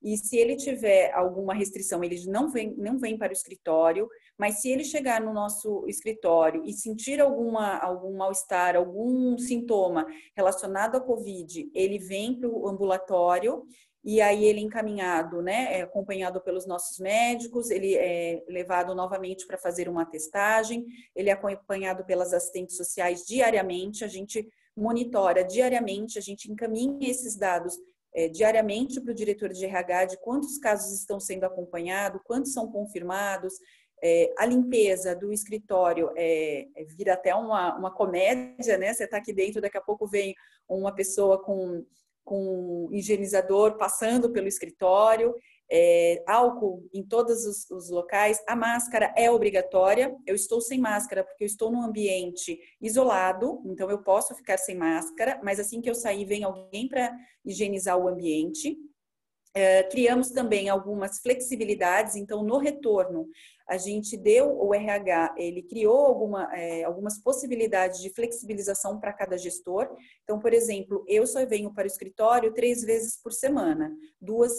Speaker 4: E se ele tiver alguma restrição, ele não vem para o escritório, mas se ele chegar no nosso escritório e sentir algum mal-estar, algum sintoma relacionado à Covid, ele vem para o ambulatório e aí ele é encaminhado, né, acompanhado pelos nossos médicos, ele é levado novamente para fazer uma testagem, ele é acompanhado pelas assistentes sociais diariamente, a gente monitora diariamente, a gente encaminha esses dados diariamente para o diretor de RH de quantos casos estão sendo acompanhados, quantos são confirmados. A limpeza do escritório vira até uma comédia, né? Você está aqui dentro, daqui a pouco vem uma pessoa com um higienizador passando pelo escritório. álcool em todos os locais, a máscara é obrigatória. Eu estou sem máscara porque eu estou num ambiente isolado, então eu posso ficar sem máscara, mas assim que eu sair vem alguém para higienizar o ambiente. Criamos também algumas flexibilidades, então no retorno a gente deu, o RH, ele criou algumas possibilidades de flexibilização para cada gestor. Então, por exemplo, eu só venho para o escritório 3 vezes por semana, 2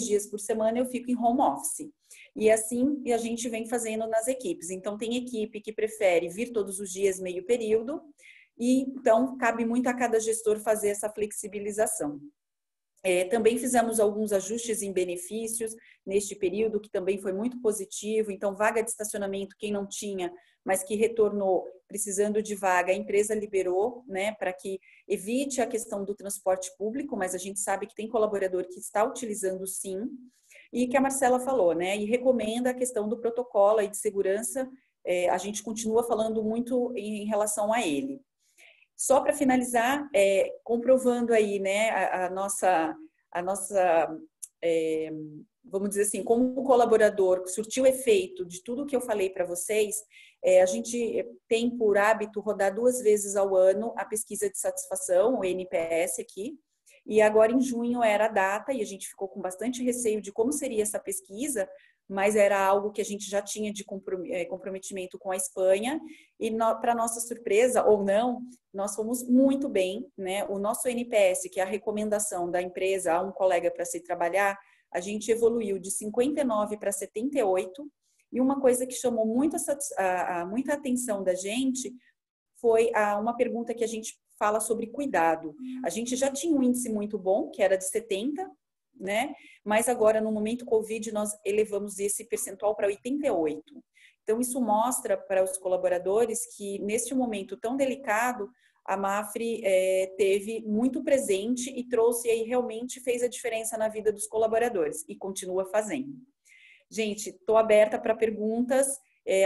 Speaker 4: dias por semana eu fico em home office. E assim a gente vem fazendo nas equipes. Então, tem equipe que prefere vir todos os dias meio período, e então cabe muito a cada gestor fazer essa flexibilização. Também fizemos alguns ajustes em benefícios neste período, que também foi muito positivo. Então, vaga de estacionamento, quem não tinha, mas que retornou precisando de vaga, a empresa liberou, né, para que evite a questão do transporte público, mas a gente sabe que tem colaborador que está utilizando sim, e que a Marcela falou, né, e recomenda a questão do protocolo e de segurança, a gente continua falando muito em relação a ele. Só para finalizar, comprovando aí, né, a nossa vamos dizer assim, como o colaborador surtiu efeito de tudo que eu falei para vocês, a gente tem por hábito rodar 2 vezes ao ano a pesquisa de satisfação, o NPS aqui, e agora em junho era a data e a gente ficou com bastante receio de como seria essa pesquisa, mas era algo que a gente já tinha de comprometimento com a Espanha, e para nossa surpresa, ou não, nós fomos muito bem, né? O nosso NPS, que é a recomendação da empresa a um colega para se trabalhar, a gente evoluiu de 59 para 78, e uma coisa que chamou muita atenção da gente foi uma pergunta que a gente fala sobre cuidado. A gente já tinha um índice muito bom, que era de 70, né? Mas agora, no momento Covid, nós elevamos esse percentual para 88. Então, isso mostra para os colaboradores que, neste momento tão delicado, a Mapfre teve muito presente e trouxe aí, realmente fez a diferença na vida dos colaboradores e continua fazendo. Gente, estou aberta para perguntas,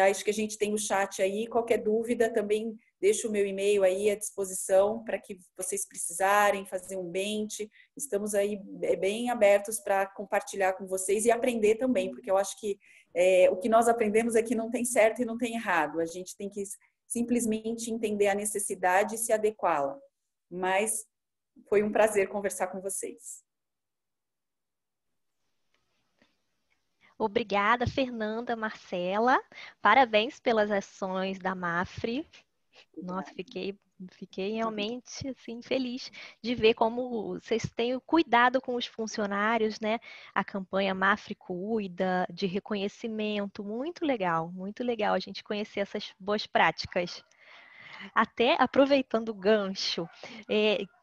Speaker 4: acho que a gente tem o chat aí, qualquer dúvida também deixo o meu e-mail aí à disposição para que vocês precisarem fazer um bench. Estamos aí bem abertos para compartilhar com vocês e aprender também, porque eu acho que o que nós aprendemos é que não tem certo e não tem errado. A gente tem que simplesmente entender a necessidade e se adequá-la. Mas foi um prazer conversar com vocês.
Speaker 3: Obrigada, Fernanda, Marcela. Parabéns pelas ações da Mapfre. Nossa, fiquei realmente assim, feliz de ver como vocês têm cuidado com os funcionários, né? A campanha Mapfre Cuida, de reconhecimento, muito legal a gente conhecer essas boas práticas. Até aproveitando o gancho,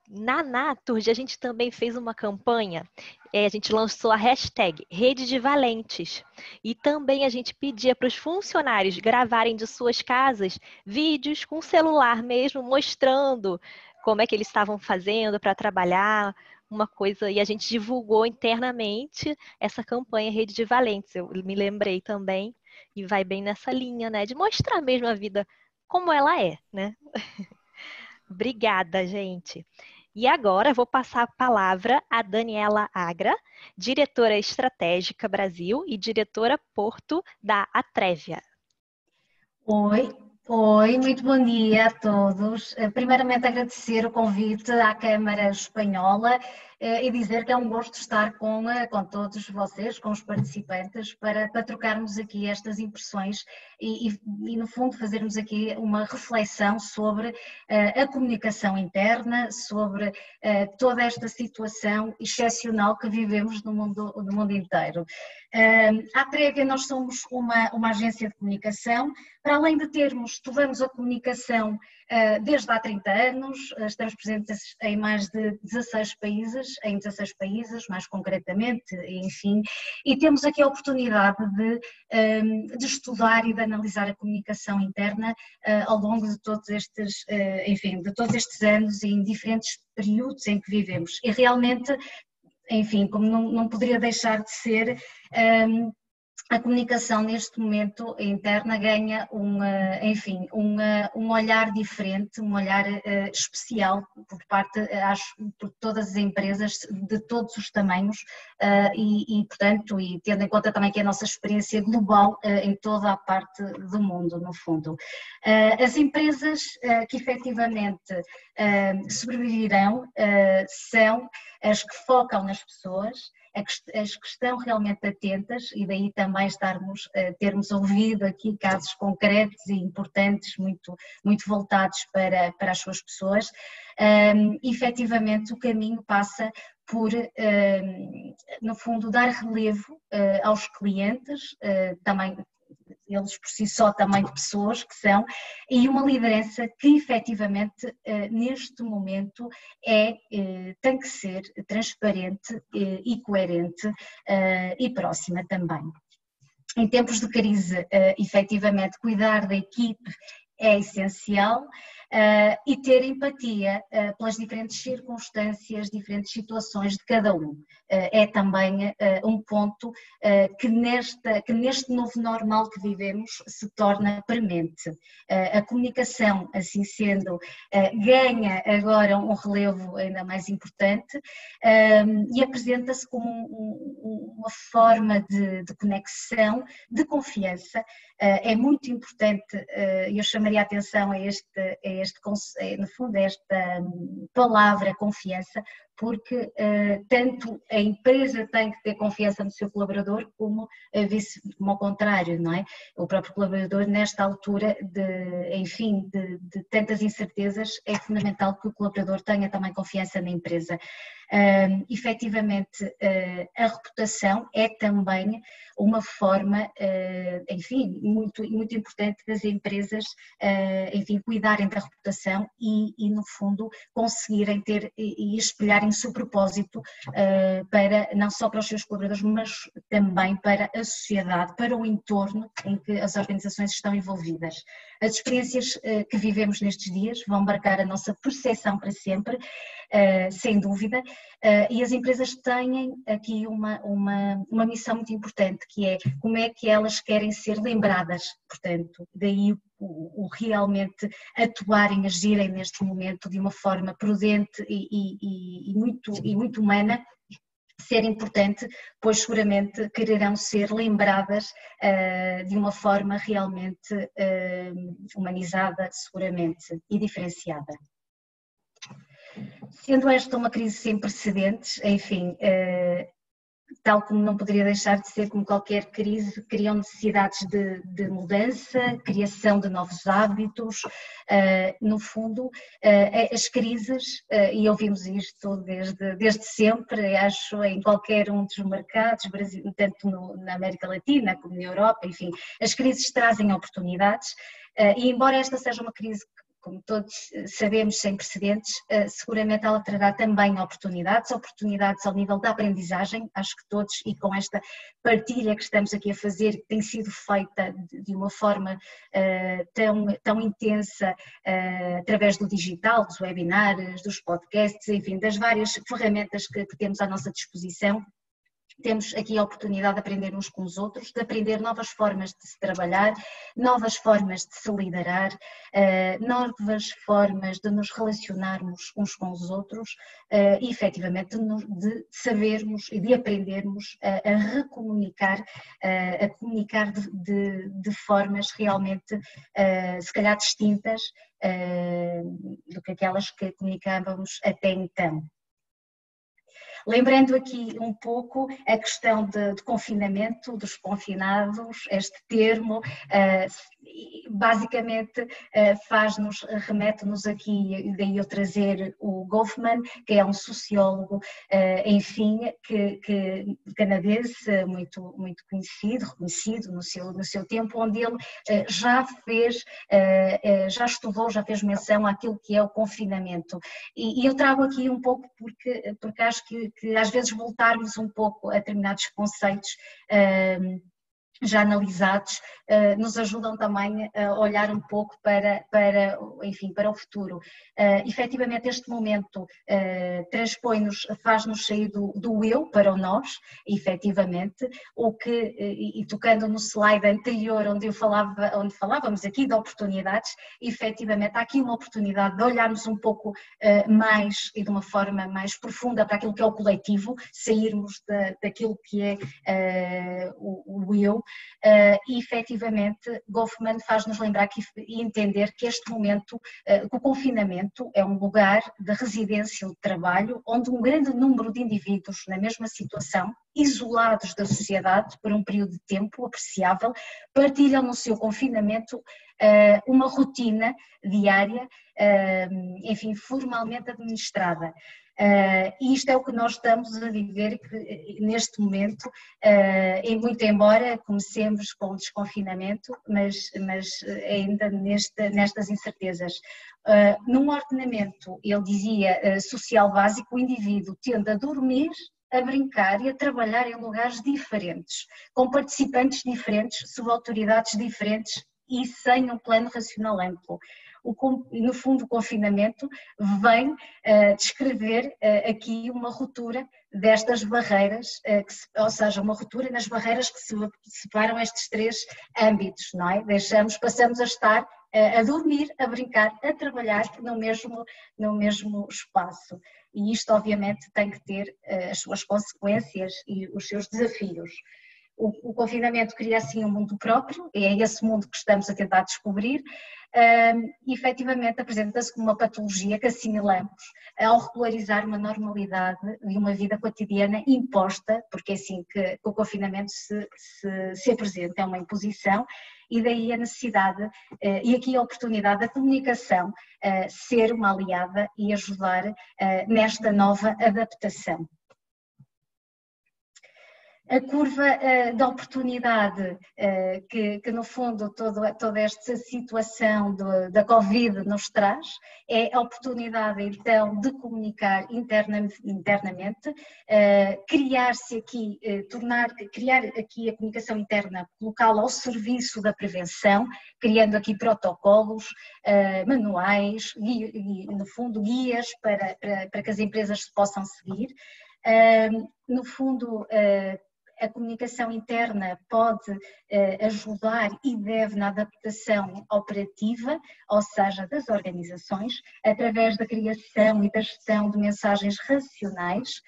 Speaker 3: na Naturgy a gente também fez uma campanha, a gente lançou a hashtag Rede de Valentes, e também a gente pedia para os funcionários gravarem de suas casas vídeos com celular mesmo, mostrando como é que eles estavam fazendo para trabalhar, uma coisa, e a gente divulgou internamente essa campanha Rede de Valentes, eu me lembrei também, e vai bem nessa linha, né, de mostrar mesmo a vida como ela é, né? Obrigada, gente. E agora eu vou passar a palavra a Daniela Agra, diretora estratégica Brasil e diretora Porto da Atrevia.
Speaker 6: Oi, muito bom dia a todos. Primeiramente agradecer o convite à Câmara Espanhola e dizer que é um gosto estar com todos vocês, com os participantes, para trocarmos aqui estas impressões e no fundo fazermos aqui uma reflexão sobre a comunicação interna, sobre toda esta situação excepcional que vivemos no mundo inteiro. A Atrevia, nós somos uma agência de comunicação. Para além de estudamos a comunicação desde há 30 anos, estamos presentes em mais de 16 países, mais concretamente, enfim, e temos aqui a oportunidade de estudar e de analisar a comunicação interna ao longo de todos estes anos e em diferentes períodos em que vivemos. E realmente, enfim, como não poderia deixar de ser, a comunicação neste momento interna ganha um olhar diferente, um olhar especial por parte, acho, por todas as empresas de todos os tamanhos portanto, e tendo em conta também que a nossa experiência global em toda a parte do mundo, no fundo. As empresas que efetivamente sobreviverão são as que focam nas pessoas, as que estão realmente atentas, e daí também termos ouvido aqui casos concretos e importantes, muito voltados para as suas pessoas. Efetivamente o caminho passa por, no fundo, dar relevo aos clientes, também eles por si só também de pessoas que são, e uma liderança que efetivamente neste momento tem que ser transparente e coerente e próxima também. Em tempos de crise, efetivamente, cuidar da equipe é essencial, e ter empatia pelas diferentes circunstâncias, diferentes situações de cada um. É também um ponto que neste novo normal que vivemos se torna premente. A comunicação, assim sendo, ganha agora um relevo ainda mais importante e apresenta-se como uma forma de conexão, de confiança. É muito importante, eu chamaria a atenção a no fundo, esta palavra confiança, porque tanto a empresa tem que ter confiança no seu colaborador, como ao contrário, não é? O próprio colaborador, nesta altura de tantas incertezas, é fundamental que o colaborador tenha também confiança na empresa. Efetivamente, a reputação é também uma forma, muito importante das empresas, cuidarem da reputação e no fundo, conseguirem ter e espelharem o seu propósito não só para os seus colaboradores, mas também para a sociedade, para o entorno em que as organizações estão envolvidas. As experiências que vivemos nestes dias vão marcar a nossa percepção para sempre, sem dúvida, e as empresas têm aqui uma missão muito importante, que é como é que elas querem ser lembradas, portanto, daí o realmente atuarem, agirem neste momento de uma forma prudente e muito humana, ser importante, pois seguramente quererão ser lembradas de uma forma realmente humanizada, seguramente, e diferenciada. Sendo esta uma crise sem precedentes, enfim, tal como não poderia deixar de ser, como qualquer crise, criam necessidades de mudança, criação de novos hábitos. No fundo, as crises, e ouvimos isto desde sempre, acho, em qualquer um dos mercados, tanto na América Latina como na Europa, enfim, as crises trazem oportunidades, e embora esta seja uma crise, como todos sabemos, sem precedentes, seguramente ela trará também oportunidades ao nível da aprendizagem. Acho que todos, e com esta partilha que estamos aqui a fazer, que tem sido feita de uma forma tão intensa, através do digital, dos webinars, dos podcasts, enfim, das várias ferramentas que temos à nossa disposição. Temos aqui a oportunidade de aprender uns com os outros, de aprender novas formas de se trabalhar, novas formas de se liderar, novas formas de nos relacionarmos uns com os outros e, efetivamente, de sabermos e de aprendermos a recomunicar, a comunicar de formas realmente, se calhar, distintas do que aquelas que comunicávamos até então. Lembrando aqui um pouco a questão de confinamento, dos confinados, este termo basicamente remete-nos aqui, e daí eu trazer o Goffman, que é um sociólogo, canadense, muito conhecido, reconhecido no seu tempo, onde ele já estudou, já fez menção àquilo que é o confinamento. E eu trago aqui um pouco porque acho que às vezes voltarmos um pouco a determinados conceitos já analisados, nos ajudam também a olhar um pouco enfim, para o futuro. Efetivamente, este momento transpõe-nos, faz-nos sair do eu para o nós, efetivamente, e tocando no slide anterior, onde falávamos aqui de oportunidades, efetivamente há aqui uma oportunidade de olharmos um pouco mais e de uma forma mais profunda para aquilo que é o coletivo, sairmos daquilo que é o eu. E efetivamente Goffman faz-nos lembrar e entender que este momento, que o confinamento é um lugar de residência ou de trabalho onde um grande número de indivíduos na mesma situação, isolados da sociedade por um período de tempo apreciável, partilham no seu confinamento uma rotina diária, enfim, formalmente administrada. E isto é o que nós estamos a viver neste momento, muito embora comecemos com o desconfinamento, mas ainda nestas incertezas. Num ordenamento, ele dizia, social básico, o indivíduo tende a dormir, a brincar e a trabalhar em lugares diferentes, com participantes diferentes, sob autoridades diferentes e sem um plano racional amplo. No fundo, o confinamento vem descrever aqui uma ruptura destas barreiras, ou seja, uma ruptura nas barreiras que separam estes três âmbitos, não é? Passamos a estar a dormir, a brincar, a trabalhar no mesmo espaço. E isto, obviamente, tem que ter as suas consequências e os seus desafios. O confinamento cria assim um mundo próprio, e é esse mundo que estamos a tentar descobrir, e efetivamente apresenta-se como uma patologia que assimilamos ao regularizar uma normalidade e uma vida cotidiana imposta, porque é assim que o confinamento se apresenta, é uma imposição, e daí a necessidade e aqui a oportunidade da comunicação ser uma aliada e ajudar nesta nova adaptação. A curva da oportunidade que no fundo toda esta situação da Covid nos traz é a oportunidade então de comunicar internamente, criar aqui a comunicação interna, colocá-la ao serviço da prevenção, criando aqui protocolos, manuais, no fundo guias para que as empresas se possam seguir. No fundo, a comunicação interna pode ajudar e deve na adaptação operativa, ou seja, das organizações, através da criação e da gestão de mensagens racionais,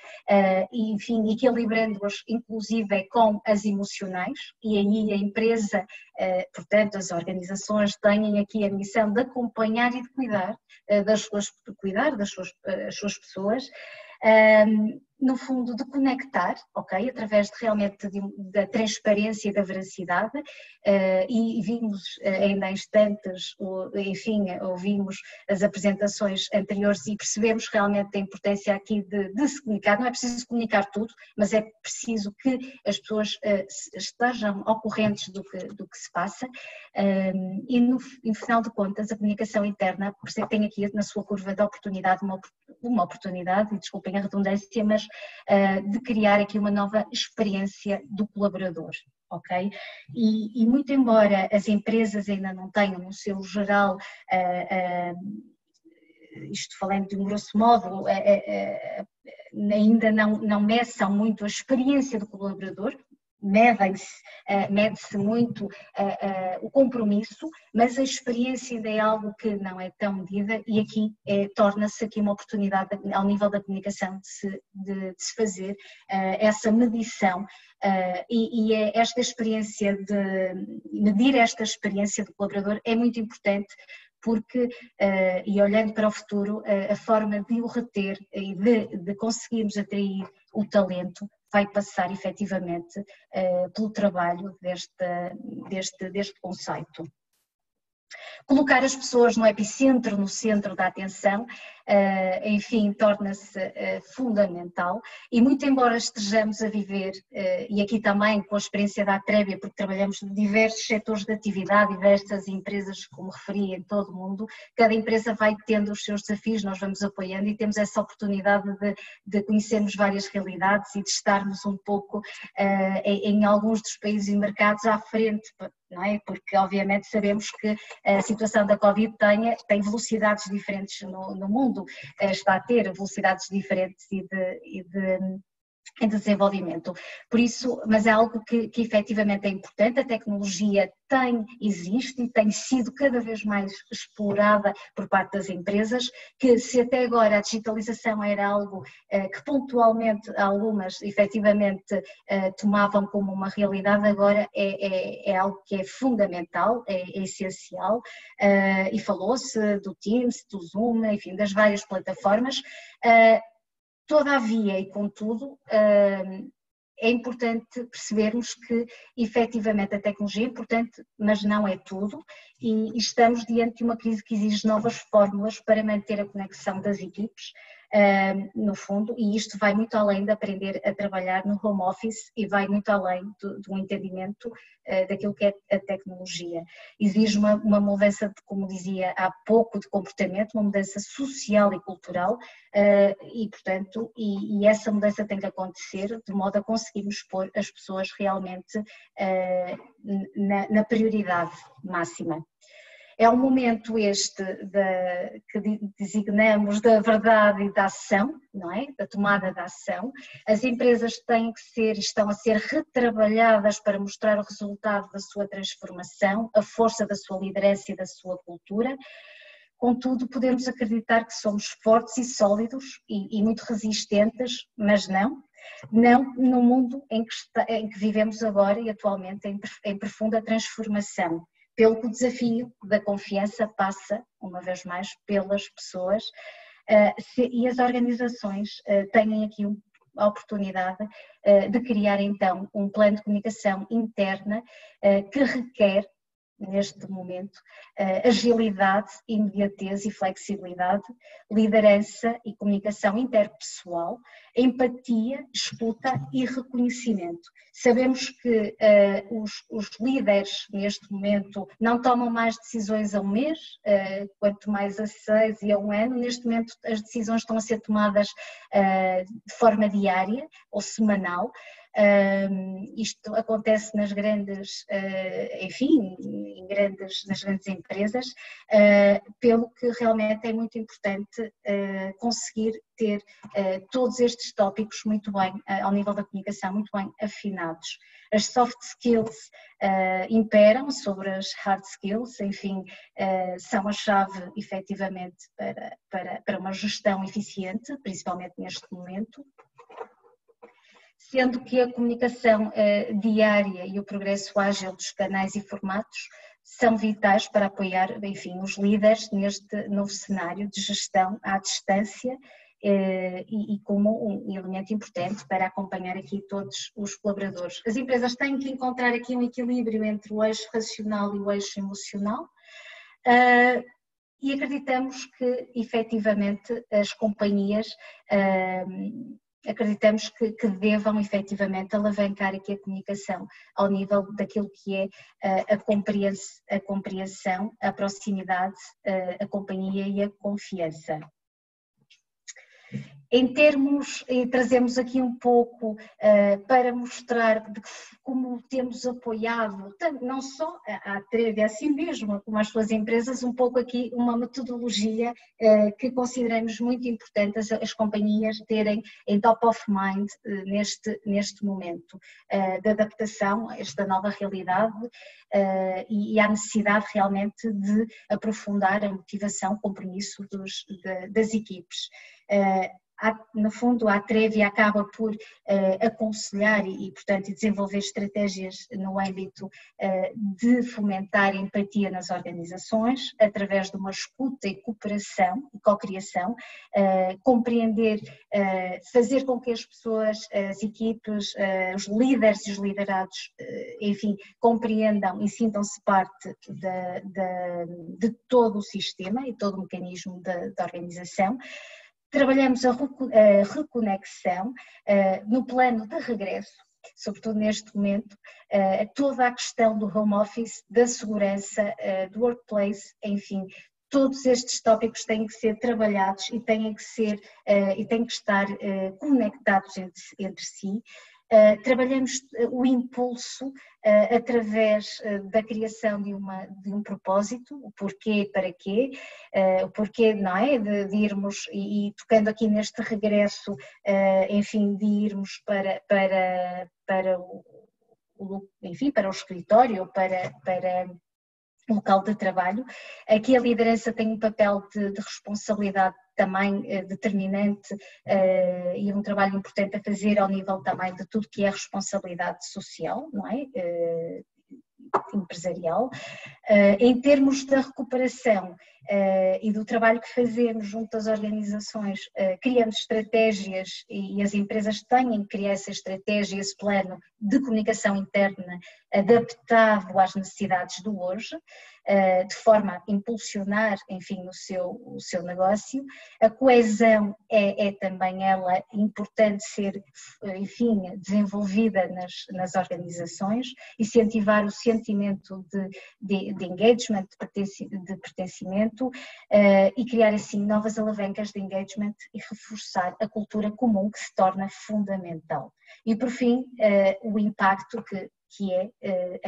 Speaker 6: e, enfim, equilibrando-as inclusive com as emocionais, e aí a empresa, portanto, as organizações têm aqui a missão de acompanhar e de cuidar das suas pessoas, no fundo de conectar, ok, através realmente da transparência e da veracidade, e vimos ainda há instantes, enfim, ouvimos as apresentações anteriores e percebemos realmente a importância aqui de se comunicar. Não é preciso comunicar tudo, mas é preciso que as pessoas estejam ao corrente do que se passa, e no final de contas a comunicação interna tem aqui na sua curva da oportunidade uma oportunidade, e desculpem a redundância, mas de criar aqui uma nova experiência do colaborador, ok? E muito embora as empresas ainda não tenham no seu geral, isto falando de um grosso modo, ainda não meçam muito a experiência do colaborador, mede-se muito o compromisso, mas a experiência ainda é algo que não é tão medida, e aqui torna-se aqui uma oportunidade ao nível da comunicação de se fazer essa medição, e esta experiência de medir esta experiência do colaborador é muito importante, porque, e olhando para o futuro, a forma de o reter e de conseguirmos atrair o talento vai passar efetivamente pelo trabalho deste conceito. Colocar as pessoas no epicentro, no centro da atenção, enfim, torna-se fundamental. E muito embora estejamos a viver, e aqui também com a experiência da Atrébia, porque trabalhamos em diversos setores de atividade, diversas empresas, como referi, em todo o mundo, cada empresa vai tendo os seus desafios, nós vamos apoiando e temos essa oportunidade de conhecermos várias realidades e de estarmos um pouco em alguns dos países e mercados à frente, não é? Porque obviamente sabemos que a situação da Covid tem velocidades diferentes no mundo, está a ter velocidades diferentes e em desenvolvimento. Por isso, mas é algo que efetivamente é importante, a tecnologia existe e tem sido cada vez mais explorada por parte das empresas, que se até agora a digitalização era algo que pontualmente algumas efetivamente tomavam como uma realidade, agora é algo que é fundamental, é essencial, e falou-se do Teams, do Zoom, enfim, das várias plataformas. Todavia e contudo, é importante percebermos que efetivamente a tecnologia é importante, mas não é tudo, e estamos diante de uma crise que exige novas fórmulas para manter a conexão das equipes, no fundo, e isto vai muito além de aprender a trabalhar no home office e vai muito além do entendimento daquilo que é a tecnologia. Exige uma mudança, como dizia há pouco, de comportamento, uma mudança social e cultural, e portanto, e essa mudança tem que acontecer de modo a conseguirmos pôr as pessoas realmente na prioridade máxima. É um momento este que designamos da verdade e da ação, não é? Da tomada da ação. As empresas estão a ser retrabalhadas para mostrar o resultado da sua transformação, a força da sua liderança e da sua cultura. Contudo, podemos acreditar que somos fortes e sólidos e muito resistentes, mas não no mundo em que vivemos agora e atualmente em profunda transformação. Pelo que o desafio da confiança passa, uma vez mais, pelas pessoas, e as organizações têm aqui a oportunidade de criar então um plano de comunicação interna que requer, neste momento, agilidade, imediatez e flexibilidade, liderança e comunicação interpessoal, empatia, escuta e reconhecimento. Sabemos que os líderes neste momento não tomam mais decisões a um mês, quanto mais a 6 e a 1 ano. Neste momento as decisões estão a ser tomadas de forma diária ou semanal. Isto acontece nas grandes, enfim, nas grandes empresas, pelo que realmente é muito importante conseguir ter todos estes tópicos muito bem, ao nível da comunicação, muito bem afinados. As soft skills imperam sobre as hard skills, enfim, são a chave efetivamente para uma gestão eficiente, principalmente neste momento. Sendo que a comunicação diária e o progresso ágil dos canais e formatos são vitais para apoiar, enfim, os líderes neste novo cenário de gestão à distância e como um elemento importante para acompanhar aqui todos os colaboradores. As empresas têm que encontrar aqui um equilíbrio entre o eixo racional e o eixo emocional. E acreditamos que, efetivamente, as companhias acreditamos que devam efetivamente alavancar aqui a comunicação ao nível daquilo que é a compreensão, a proximidade, a companhia e a confiança. Em termos, e trazemos aqui um pouco para mostrar como temos apoiado, tanto, não só a Atrébia, assim mesmo, como as suas empresas, um pouco aqui uma metodologia que consideramos muito importante as companhias terem em top of mind neste momento de adaptação a esta nova realidade e à necessidade realmente de aprofundar a motivação, o compromisso das equipes. no fundo, a Atrevi acaba por aconselhar portanto, desenvolver estratégias no âmbito de fomentar a empatia nas organizações, através de uma escuta e cooperação e cocriação, compreender, fazer com que as pessoas, as equipes, os líderes e os liderados, enfim, compreendam e sintam-se parte de todo o sistema e todo o mecanismo da organização. Trabalhamos a reconexão no plano de regresso, sobretudo neste momento, toda a questão do home office, da segurança, do workplace, enfim, todos estes tópicos têm que ser trabalhados e têm que estar conectados entre si. Trabalhamos o impulso através da criação de um propósito, o porquê, para quê, o porquê, não é, de irmos, e tocando aqui neste regresso, enfim, de irmos para o escritório, para o local de trabalho. Aqui a liderança tem um papel de responsabilidade também determinante e um trabalho importante a fazer ao nível também de tudo que é responsabilidade social, não é? Empresarial. Em termos da recuperação e do trabalho que fazemos junto às organizações, criando estratégias, e as empresas têm que criar essa estratégia, esse plano de comunicação interna adaptado às necessidades do hoje, de forma a impulsionar, enfim, o seu negócio. A coesão é também ela importante ser, enfim, desenvolvida nas organizações, incentivar o sentimento de engagement, de pertencimento, e criar assim novas alavancas de engagement e reforçar a cultura comum, que se torna fundamental. E por fim, o impacto que é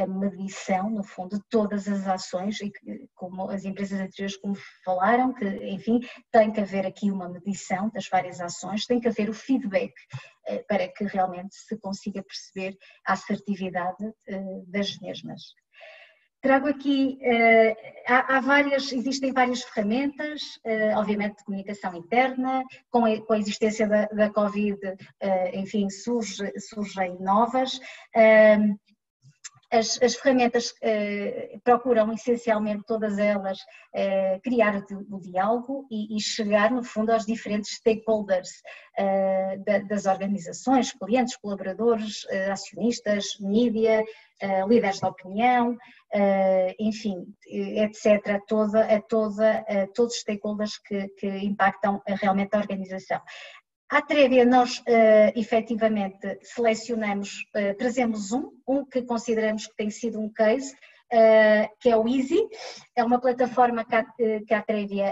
Speaker 6: a medição, no fundo, de todas as ações, e que, como as empresas anteriores como falaram, que, enfim, tem que haver aqui uma medição das várias ações, tem que haver o feedback para que realmente se consiga perceber a assertividade das mesmas. Trago aqui, existem várias ferramentas, obviamente de comunicação interna, com a existência da Covid, enfim, surgem novas. As ferramentas procuram essencialmente todas elas criar o diálogo e chegar no fundo aos diferentes stakeholders das organizações, clientes, colaboradores, acionistas, mídia, líderes de opinião, enfim, etc., a todos os stakeholders que impactam realmente a organização. À Atrevi, nós efetivamente selecionamos, trazemos um que consideramos que tem sido um case, que é o Easy. É uma plataforma que a Atrevi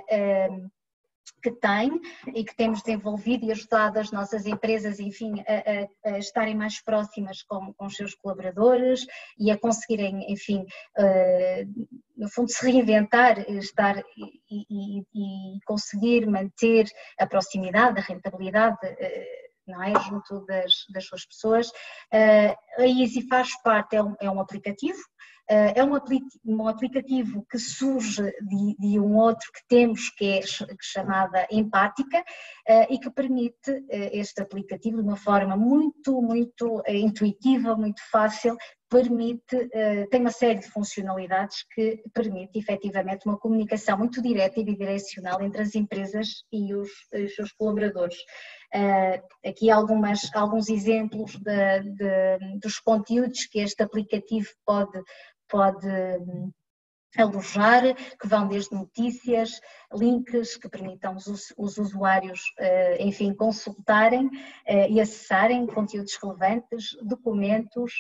Speaker 6: que tem e que temos desenvolvido e ajudado as nossas empresas, enfim, a estarem mais próximas com os seus colaboradores e a conseguirem, enfim, no fundo se reinventar, estar e conseguir manter a proximidade, a rentabilidade, não é, junto das suas pessoas. A Easy faz parte, é um aplicativo. É um aplicativo que surge de um outro que temos, que é chamada Empática, e que permite, este aplicativo, de uma forma muito intuitiva, muito fácil, tem uma série de funcionalidades que permite efetivamente uma comunicação muito direta e bidirecional entre as empresas e os seus colaboradores. Aqui alguns exemplos dos conteúdos que este aplicativo pode alojar, que vão desde notícias, links que permitam os usuários, enfim, consultarem e acessarem conteúdos relevantes, documentos,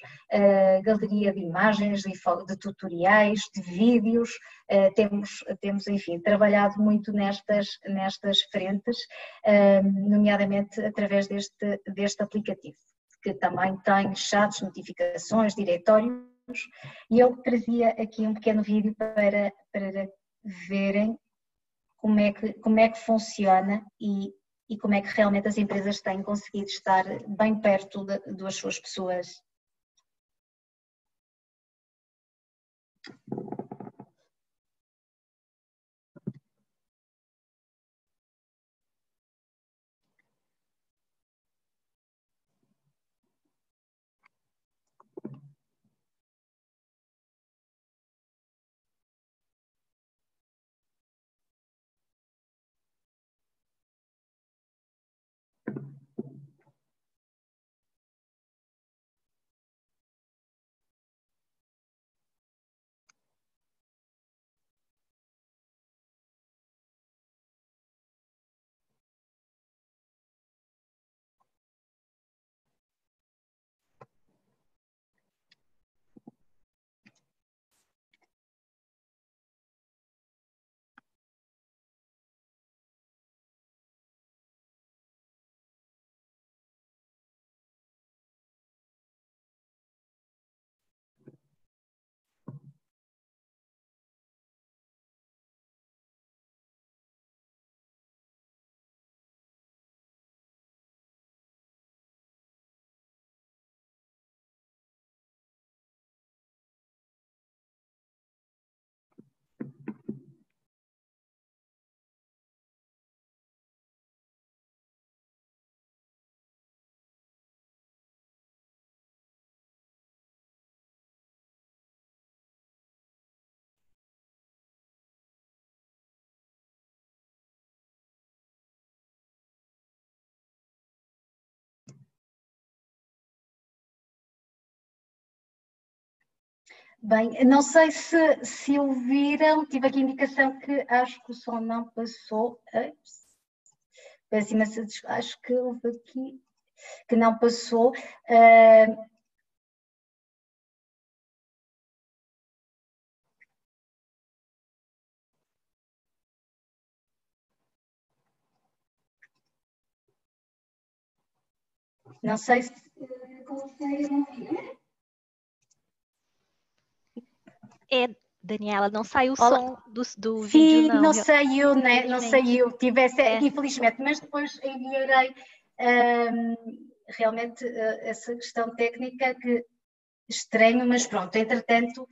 Speaker 6: galeria de imagens, de tutoriais, de vídeos. Temos, enfim, trabalhado muito nestas frentes, nomeadamente através deste aplicativo, que também tem chats, notificações, diretórios. E eu trazia aqui um pequeno vídeo para verem como é que funciona e como é que realmente as empresas têm conseguido estar bem perto das suas pessoas. Bem, não sei se ouviram, tive aqui a indicação que acho que o som não passou. Peço imensa desculpa, acho que houve aqui que não passou. Não sei se conseguem ouvir.
Speaker 3: Daniela, não saiu o
Speaker 6: Olá.
Speaker 3: som do
Speaker 6: Sim,
Speaker 3: vídeo, não.
Speaker 6: Não saiu, né? Não saiu. Infelizmente, mas depois enviarei realmente essa questão técnica que estranho, mas pronto, entretanto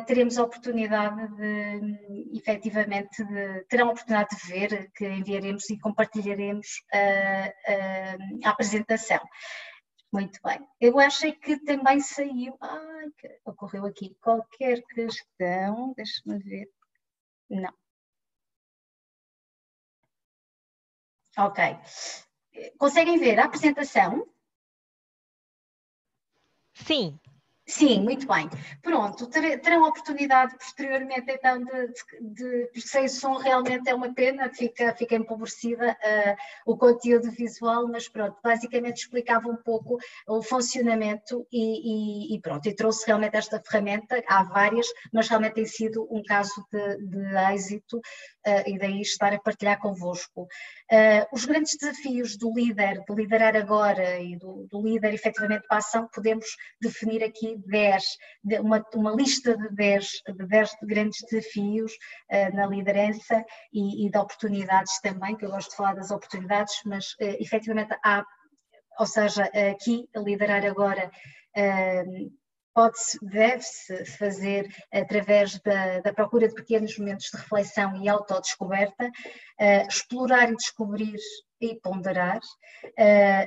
Speaker 6: teremos a oportunidade de, efetivamente, terão a oportunidade de ver que enviaremos e compartilharemos a apresentação. Muito bem. Eu achei que também saiu. Que ocorreu aqui qualquer questão. Deixa-me ver. Não. Ok. Conseguem ver a apresentação?
Speaker 3: Sim.
Speaker 6: Sim, muito bem. Pronto, terão a oportunidade posteriormente então porque sem som realmente é uma pena, fica empobrecida o conteúdo visual, mas pronto, basicamente explicava um pouco o funcionamento e pronto, e trouxe realmente esta ferramenta, há várias, mas realmente tem sido um caso de êxito e daí estar a partilhar convosco. Os grandes desafios do líder, de liderar agora e do líder efetivamente para a ação, podemos definir aqui uma lista de 10 grandes desafios na liderança e de oportunidades também, que eu gosto de falar das oportunidades, mas efetivamente ou seja, aqui liderar agora deve-se fazer através da procura de pequenos momentos de reflexão e autodescoberta, explorar e descobrir e ponderar,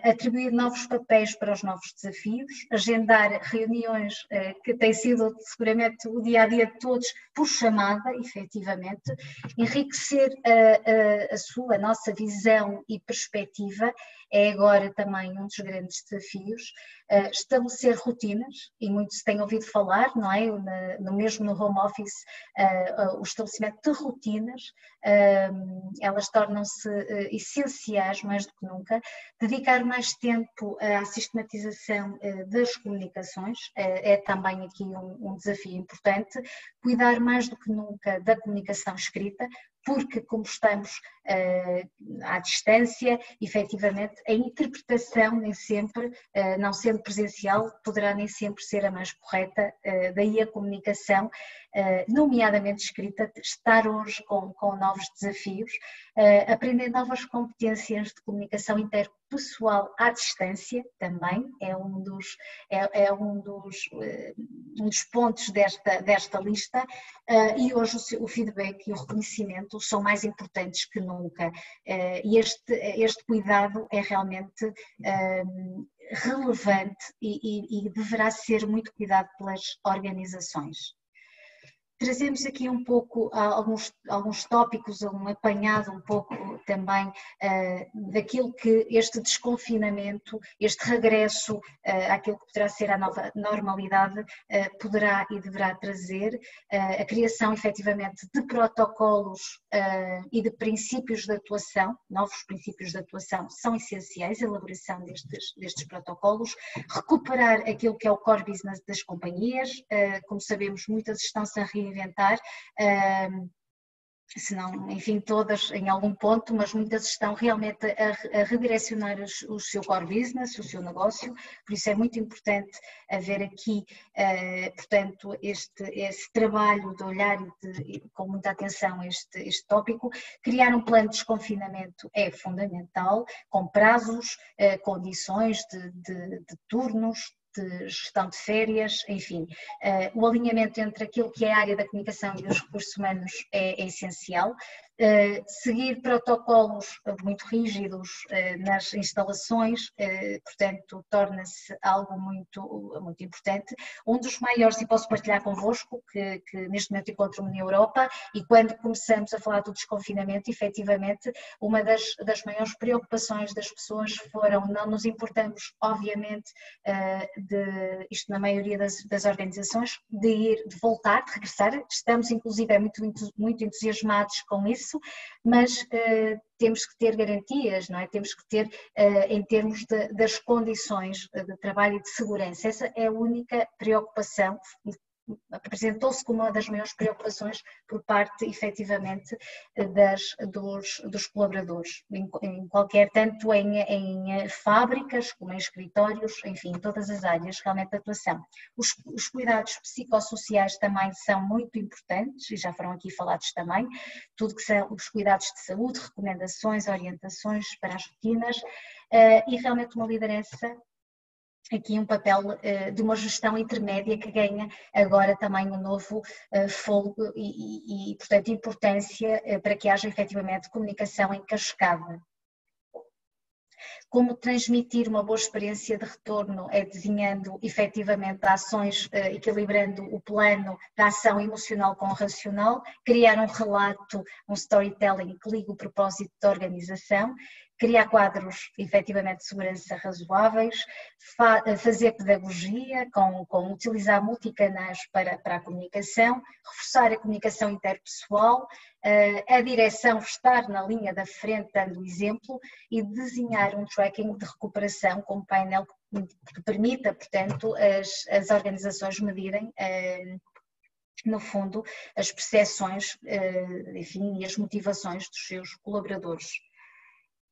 Speaker 6: atribuir novos papéis para os novos desafios, agendar reuniões que têm sido seguramente o dia-a-dia de todos por chamada, efetivamente, enriquecer a nossa visão e perspectiva é agora também um dos grandes desafios, estabelecer rotinas, e muito se tem ouvido falar, não é? Mesmo no home office, o estabelecimento de rotinas, elas tornam-se essenciais mais do que nunca, dedicar mais tempo à sistematização das comunicações, é também aqui um desafio importante, cuidar mais do que nunca da comunicação escrita, porque como estamos à distância, efetivamente a interpretação nem sempre, não sendo presencial, poderá nem sempre ser a mais correta, daí a comunicação, nomeadamente escrita, estar hoje com novos desafios, aprender novas competências de comunicação interpessoal à distância também, é um dos pontos desta lista, e hoje o feedback e o reconhecimento são mais importantes que nunca, e este cuidado é realmente relevante e deverá ser muito cuidado pelas organizações. Trazemos aqui um pouco alguns tópicos, um apanhado um pouco também daquilo que este desconfinamento, este regresso àquilo que poderá ser a nova normalidade poderá e deverá trazer, a criação efetivamente de protocolos e de princípios de atuação, novos princípios de atuação são essenciais, a elaboração destes protocolos, recuperar aquilo que é o core business das companhias, como sabemos muitas estão-se a reinventar, se não, enfim, todas em algum ponto, mas muitas estão realmente a redirecionar o seu core business, o seu negócio, por isso é muito importante haver aqui, portanto, esse trabalho de olhar e com muita atenção este tópico. Criar um plano de desconfinamento é fundamental, com prazos, condições de turnos, de gestão de férias, enfim, o alinhamento entre aquilo que é a área da comunicação e dos recursos humanos é essencial, seguir protocolos muito rígidos nas instalações, portanto, torna-se algo muito, muito importante. Um dos maiores, e posso partilhar convosco, que neste momento encontro-me na Europa, e quando começamos a falar do desconfinamento, efetivamente, uma das maiores preocupações das pessoas foram: não nos importamos, obviamente, isto na maioria das organizações, de voltar, de regressar. Estamos, inclusive, muito entusiasmados com isso, mas temos que ter garantias, não é? Temos que ter, em termos das condições de trabalho e de segurança. Essa é a única preocupação, apresentou-se como uma das maiores preocupações por parte, efetivamente, dos colaboradores, em qualquer, tanto em fábricas como em escritórios, enfim, em todas as áreas realmente de atuação. Os cuidados psicossociais também são muito importantes, e já foram aqui falados também, tudo que são os cuidados de saúde, recomendações, orientações para as rotinas, e realmente uma liderança, aqui um papel de uma gestão intermédia que ganha agora também um novo fôlego e, portanto, importância para que haja efetivamente comunicação em cascada. Como transmitir uma boa experiência de retorno? É desenhando efetivamente ações, equilibrando o plano da ação emocional com o racional, criar um relato, um storytelling que liga o propósito da organização, criar quadros efetivamente de segurança razoáveis, fazer pedagogia, com utilizar multicanais para a comunicação, reforçar a comunicação interpessoal, a direção estar na linha da frente dando o exemplo e desenhar um tracking de recuperação com um painel que permita, portanto, as organizações medirem no fundo as percepções, enfim, e as motivações dos seus colaboradores.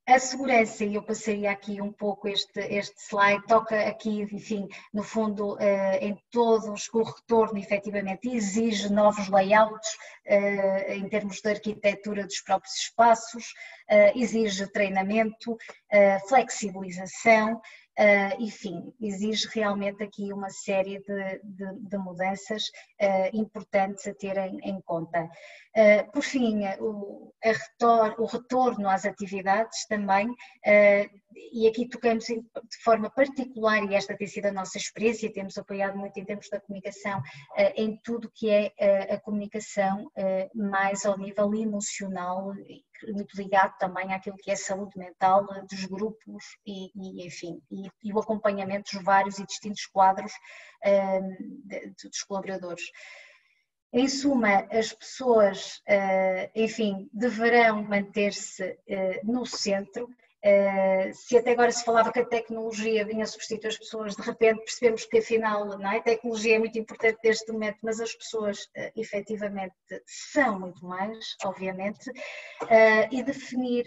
Speaker 6: A segurança, e eu passaria aqui um pouco este slide, toca aqui, enfim, no fundo, em todos, o retorno efetivamente exige novos layouts em termos de arquitetura dos próprios espaços, exige treinamento, flexibilização, enfim, exige realmente aqui uma série de mudanças importantes a terem em conta. Por fim, o retorno às atividades também, e aqui tocamos de forma particular, e esta tem sido a nossa experiência, temos apoiado muito em termos da comunicação, em tudo que é a comunicação mais ao nível emocional, muito ligado também àquilo que é a saúde mental dos grupos e enfim, e o acompanhamento dos vários e distintos quadros dos colaboradores. Em suma, as pessoas, enfim, deverão manter-se no centro. Se até agora se falava que a tecnologia vinha substituir as pessoas, de repente percebemos que afinal, não é? A tecnologia é muito importante neste momento, mas as pessoas efetivamente são muito mais, obviamente, e definir,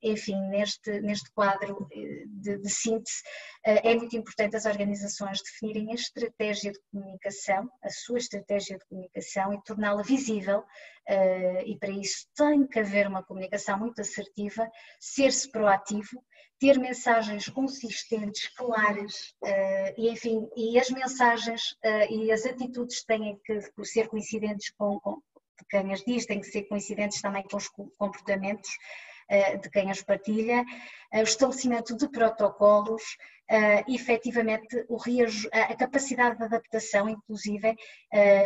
Speaker 6: enfim, neste quadro de síntese, é muito importante as organizações definirem a estratégia de comunicação, a sua estratégia de comunicação, e torná-la visível, e para isso tem que haver uma comunicação muito assertiva, ser-se proativo, ter mensagens consistentes, claras, e enfim, e as mensagens e as atitudes têm que ser coincidentes com de quem as diz, têm que ser coincidentes também com os comportamentos de quem as partilha, o estabelecimento de protocolos, efetivamente a capacidade de adaptação, inclusive,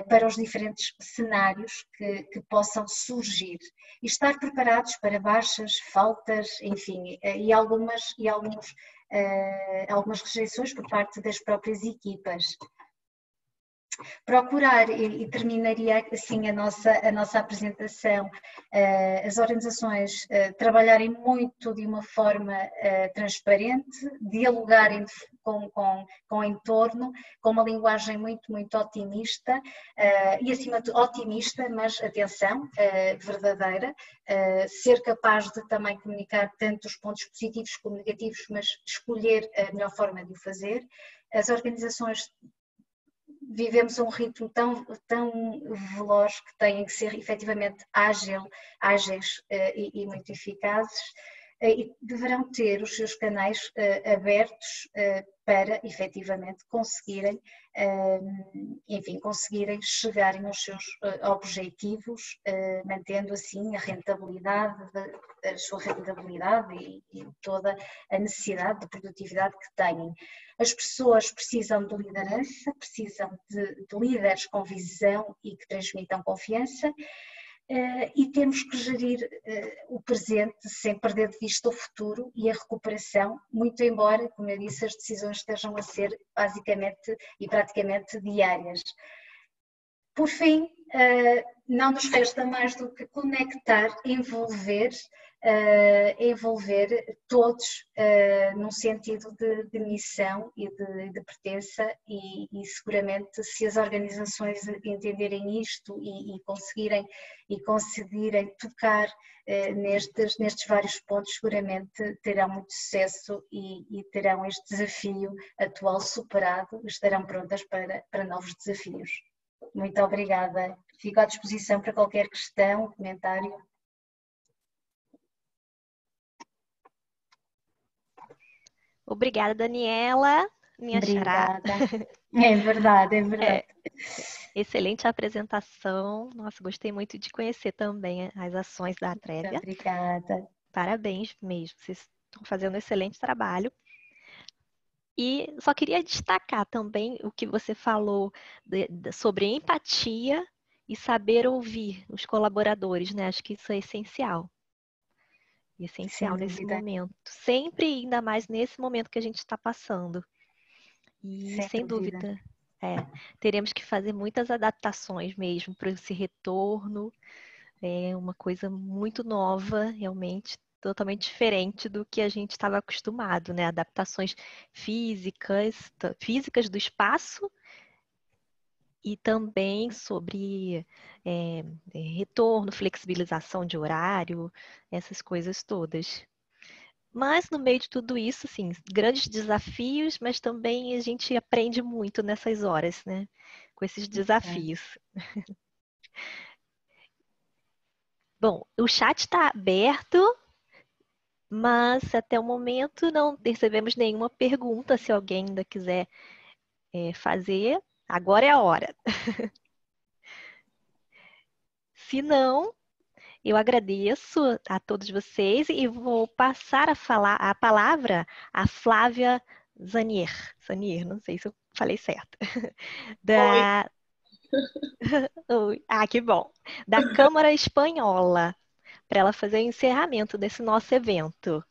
Speaker 6: para os diferentes cenários que possam surgir, e estar preparados para baixas, faltas, enfim, e algumas rejeições por parte das próprias equipas. Procurar, e terminaria assim a nossa apresentação, as organizações trabalharem muito de uma forma transparente, dialogarem com o entorno, com uma linguagem muito, muito otimista, e acima de otimista, mas atenção, verdadeira, ser capaz de também comunicar tanto os pontos positivos como negativos, mas escolher a melhor forma de o fazer. As organizações vivemos um ritmo tão veloz que têm que ser efetivamente ágeis e muito eficazes. e deverão ter os seus canais abertos para efetivamente conseguirem, conseguirem chegarem aos seus objetivos, mantendo assim a rentabilidade, a sua rentabilidade e toda a necessidade de produtividade que têm. As pessoas precisam de liderança, precisam de líderes com visão e que transmitam confiança. E temos que gerir o presente sem perder de vista o futuro e a recuperação, muito embora, como eu disse, as decisões estejam a ser basicamente e praticamente diárias. Por fim, não nos resta mais do que conectar, envolver todos num sentido de missão e de pertença e seguramente se as organizações entenderem isto e conseguirem tocar nestes vários pontos, seguramente terão muito sucesso e terão este desafio atual superado e estarão prontas para novos desafios. Muito obrigada. Fico à disposição para qualquer questão, comentário.
Speaker 3: Obrigada, Daniela, minha xará.
Speaker 6: É verdade, é verdade.
Speaker 3: Excelente apresentação. Nossa, gostei muito de conhecer também as ações da Atrevia.
Speaker 6: Obrigada.
Speaker 3: Parabéns mesmo, vocês estão fazendo um excelente trabalho. E só queria destacar também o que você falou sobre empatia e saber ouvir os colaboradores, né? Acho que isso é essencial. Essencial nesse momento. Sempre, ainda mais nesse momento que a gente está passando. E sem dúvida, teremos que fazer muitas adaptações mesmo para esse retorno. É uma coisa muito nova, realmente, totalmente diferente do que a gente estava acostumado, né? Adaptações físicas do espaço e também sobre retorno, flexibilização de horário, essas coisas todas. Mas no meio de tudo isso, assim, grandes desafios, mas também a gente aprende muito nessas horas, né? Com esses desafios. Bom, o chat está aberto, mas até o momento não recebemos nenhuma pergunta. Se alguém ainda quiser fazer, agora é a hora. Se não, eu agradeço a todos vocês e vou passar a palavra a Flávia Zanier. Zanier, não sei se eu falei certo. Oi. Ah, que bom. Da Câmara Espanhola, para ela fazer o encerramento desse nosso evento.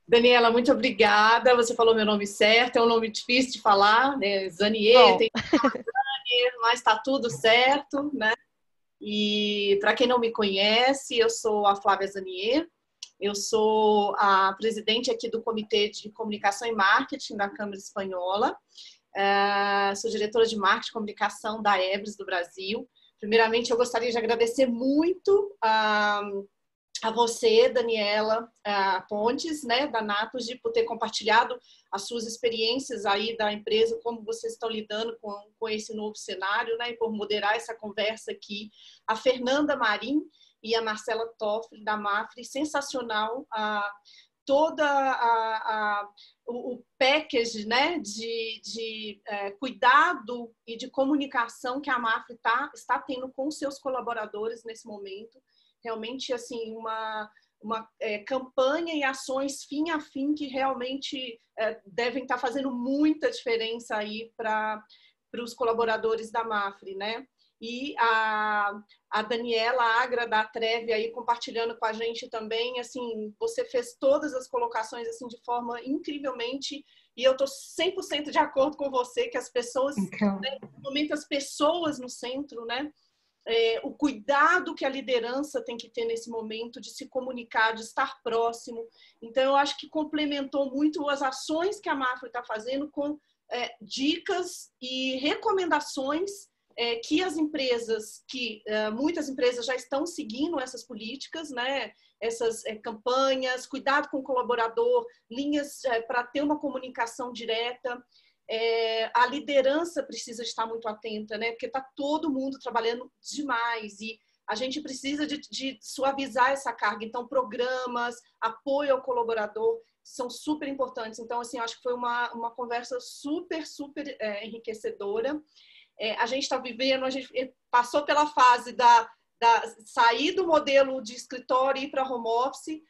Speaker 7: Daniela, muito obrigada. Você falou meu nome certo, é um nome difícil de falar, né? Zanier, tem Zanier, mas está tudo certo, né? E para quem não me conhece, eu sou a Flávia Zanier, eu sou a presidente aqui do Comitê de Comunicação e Marketing da Câmara Espanhola, sou diretora de Marketing e Comunicação da Ebres do Brasil. Primeiramente, eu gostaria de agradecer muito a você, Daniela Pontes, né, da Naturgy, por ter compartilhado as suas experiências aí da empresa, como vocês estão lidando com esse novo cenário, né, e por moderar essa conversa aqui. A Fernanda Marim e a Marcela Toffoli, da Mafre, sensacional, o package, né, de cuidado e de comunicação que a Mafre está tendo com seus colaboradores nesse momento. Realmente, assim, uma campanha e ações fim a fim que realmente devem estar fazendo muita diferença aí para os colaboradores da Mafre, né? E a Daniela Agra, da Atrevia, aí compartilhando com a gente também, assim, você fez todas as colocações assim de forma incrivelmente, e eu estou 100% de acordo com você, que as pessoas, né, no momento, as pessoas no centro, né? O cuidado que a liderança tem que ter nesse momento de se comunicar, de estar próximo. Então, eu acho que complementou muito as ações que a Mafre está fazendo com dicas e recomendações que as empresas, muitas empresas já estão seguindo essas políticas, né? Essas campanhas, cuidado com o colaborador, linhas para ter uma comunicação direta. A liderança precisa estar muito atenta, né? Porque está todo mundo trabalhando demais e a gente precisa de suavizar essa carga. Então, programas, apoio ao colaborador são super importantes. Então, assim, acho que foi uma conversa super enriquecedora. A gente está vivendo, a gente passou pela fase da sair do modelo de escritório e ir para home office.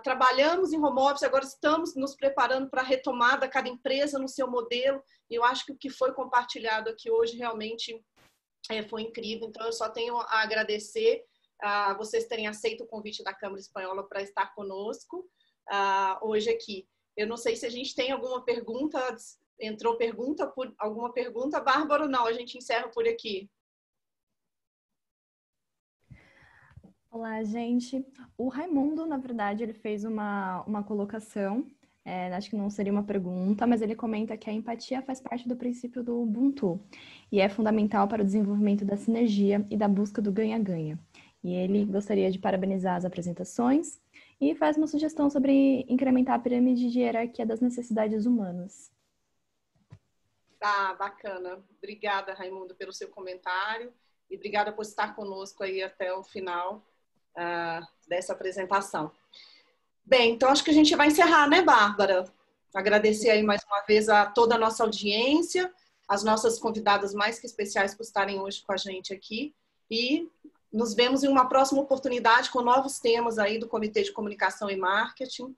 Speaker 7: Trabalhamos em home office, agora estamos nos preparando para a retomada, cada empresa no seu modelo. E eu acho que o que foi compartilhado aqui hoje realmente foi incrível. Então, eu só tenho a agradecer a vocês terem aceito o convite da Câmara Espanhola para estar conosco hoje aqui. Eu não sei se a gente tem alguma pergunta. Entrou alguma pergunta? Bárbara, ou não? A gente encerra por aqui.
Speaker 8: Olá, gente. O Raimundo, na verdade, ele fez uma colocação. Acho que não seria uma pergunta, mas ele comenta que a empatia faz parte do princípio do Ubuntu e é fundamental para o desenvolvimento da sinergia e da busca do ganha-ganha. E ele gostaria de parabenizar as apresentações e faz uma sugestão sobre incrementar a pirâmide de hierarquia das necessidades humanas.
Speaker 7: Bacana. Obrigada, Raimundo, pelo seu comentário e obrigada por estar conosco aí até o final dessa apresentação. Bem, então acho que a gente vai encerrar, né, Bárbara? Agradecer aí mais uma vez a toda a nossa audiência, as nossas convidadas mais que especiais por estarem hoje com a gente aqui e nos vemos em uma próxima oportunidade com novos temas aí do Comitê de Comunicação e Marketing,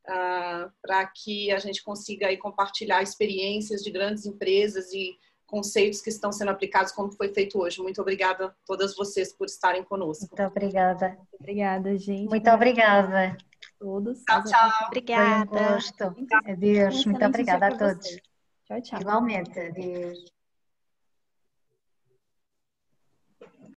Speaker 7: para que a gente consiga aí compartilhar experiências de grandes empresas e conceitos que estão sendo aplicados como foi feito hoje. Muito obrigada a todas vocês por estarem conosco.
Speaker 6: Muito obrigada.
Speaker 8: Obrigada, gente.
Speaker 6: Muito obrigada.
Speaker 8: Todos.
Speaker 7: Tchau.
Speaker 3: Obrigada.
Speaker 6: Foi um gosto. Adeus. Muito obrigada a todos.
Speaker 8: Tchau, tchau.
Speaker 6: Igualmente. Adeus.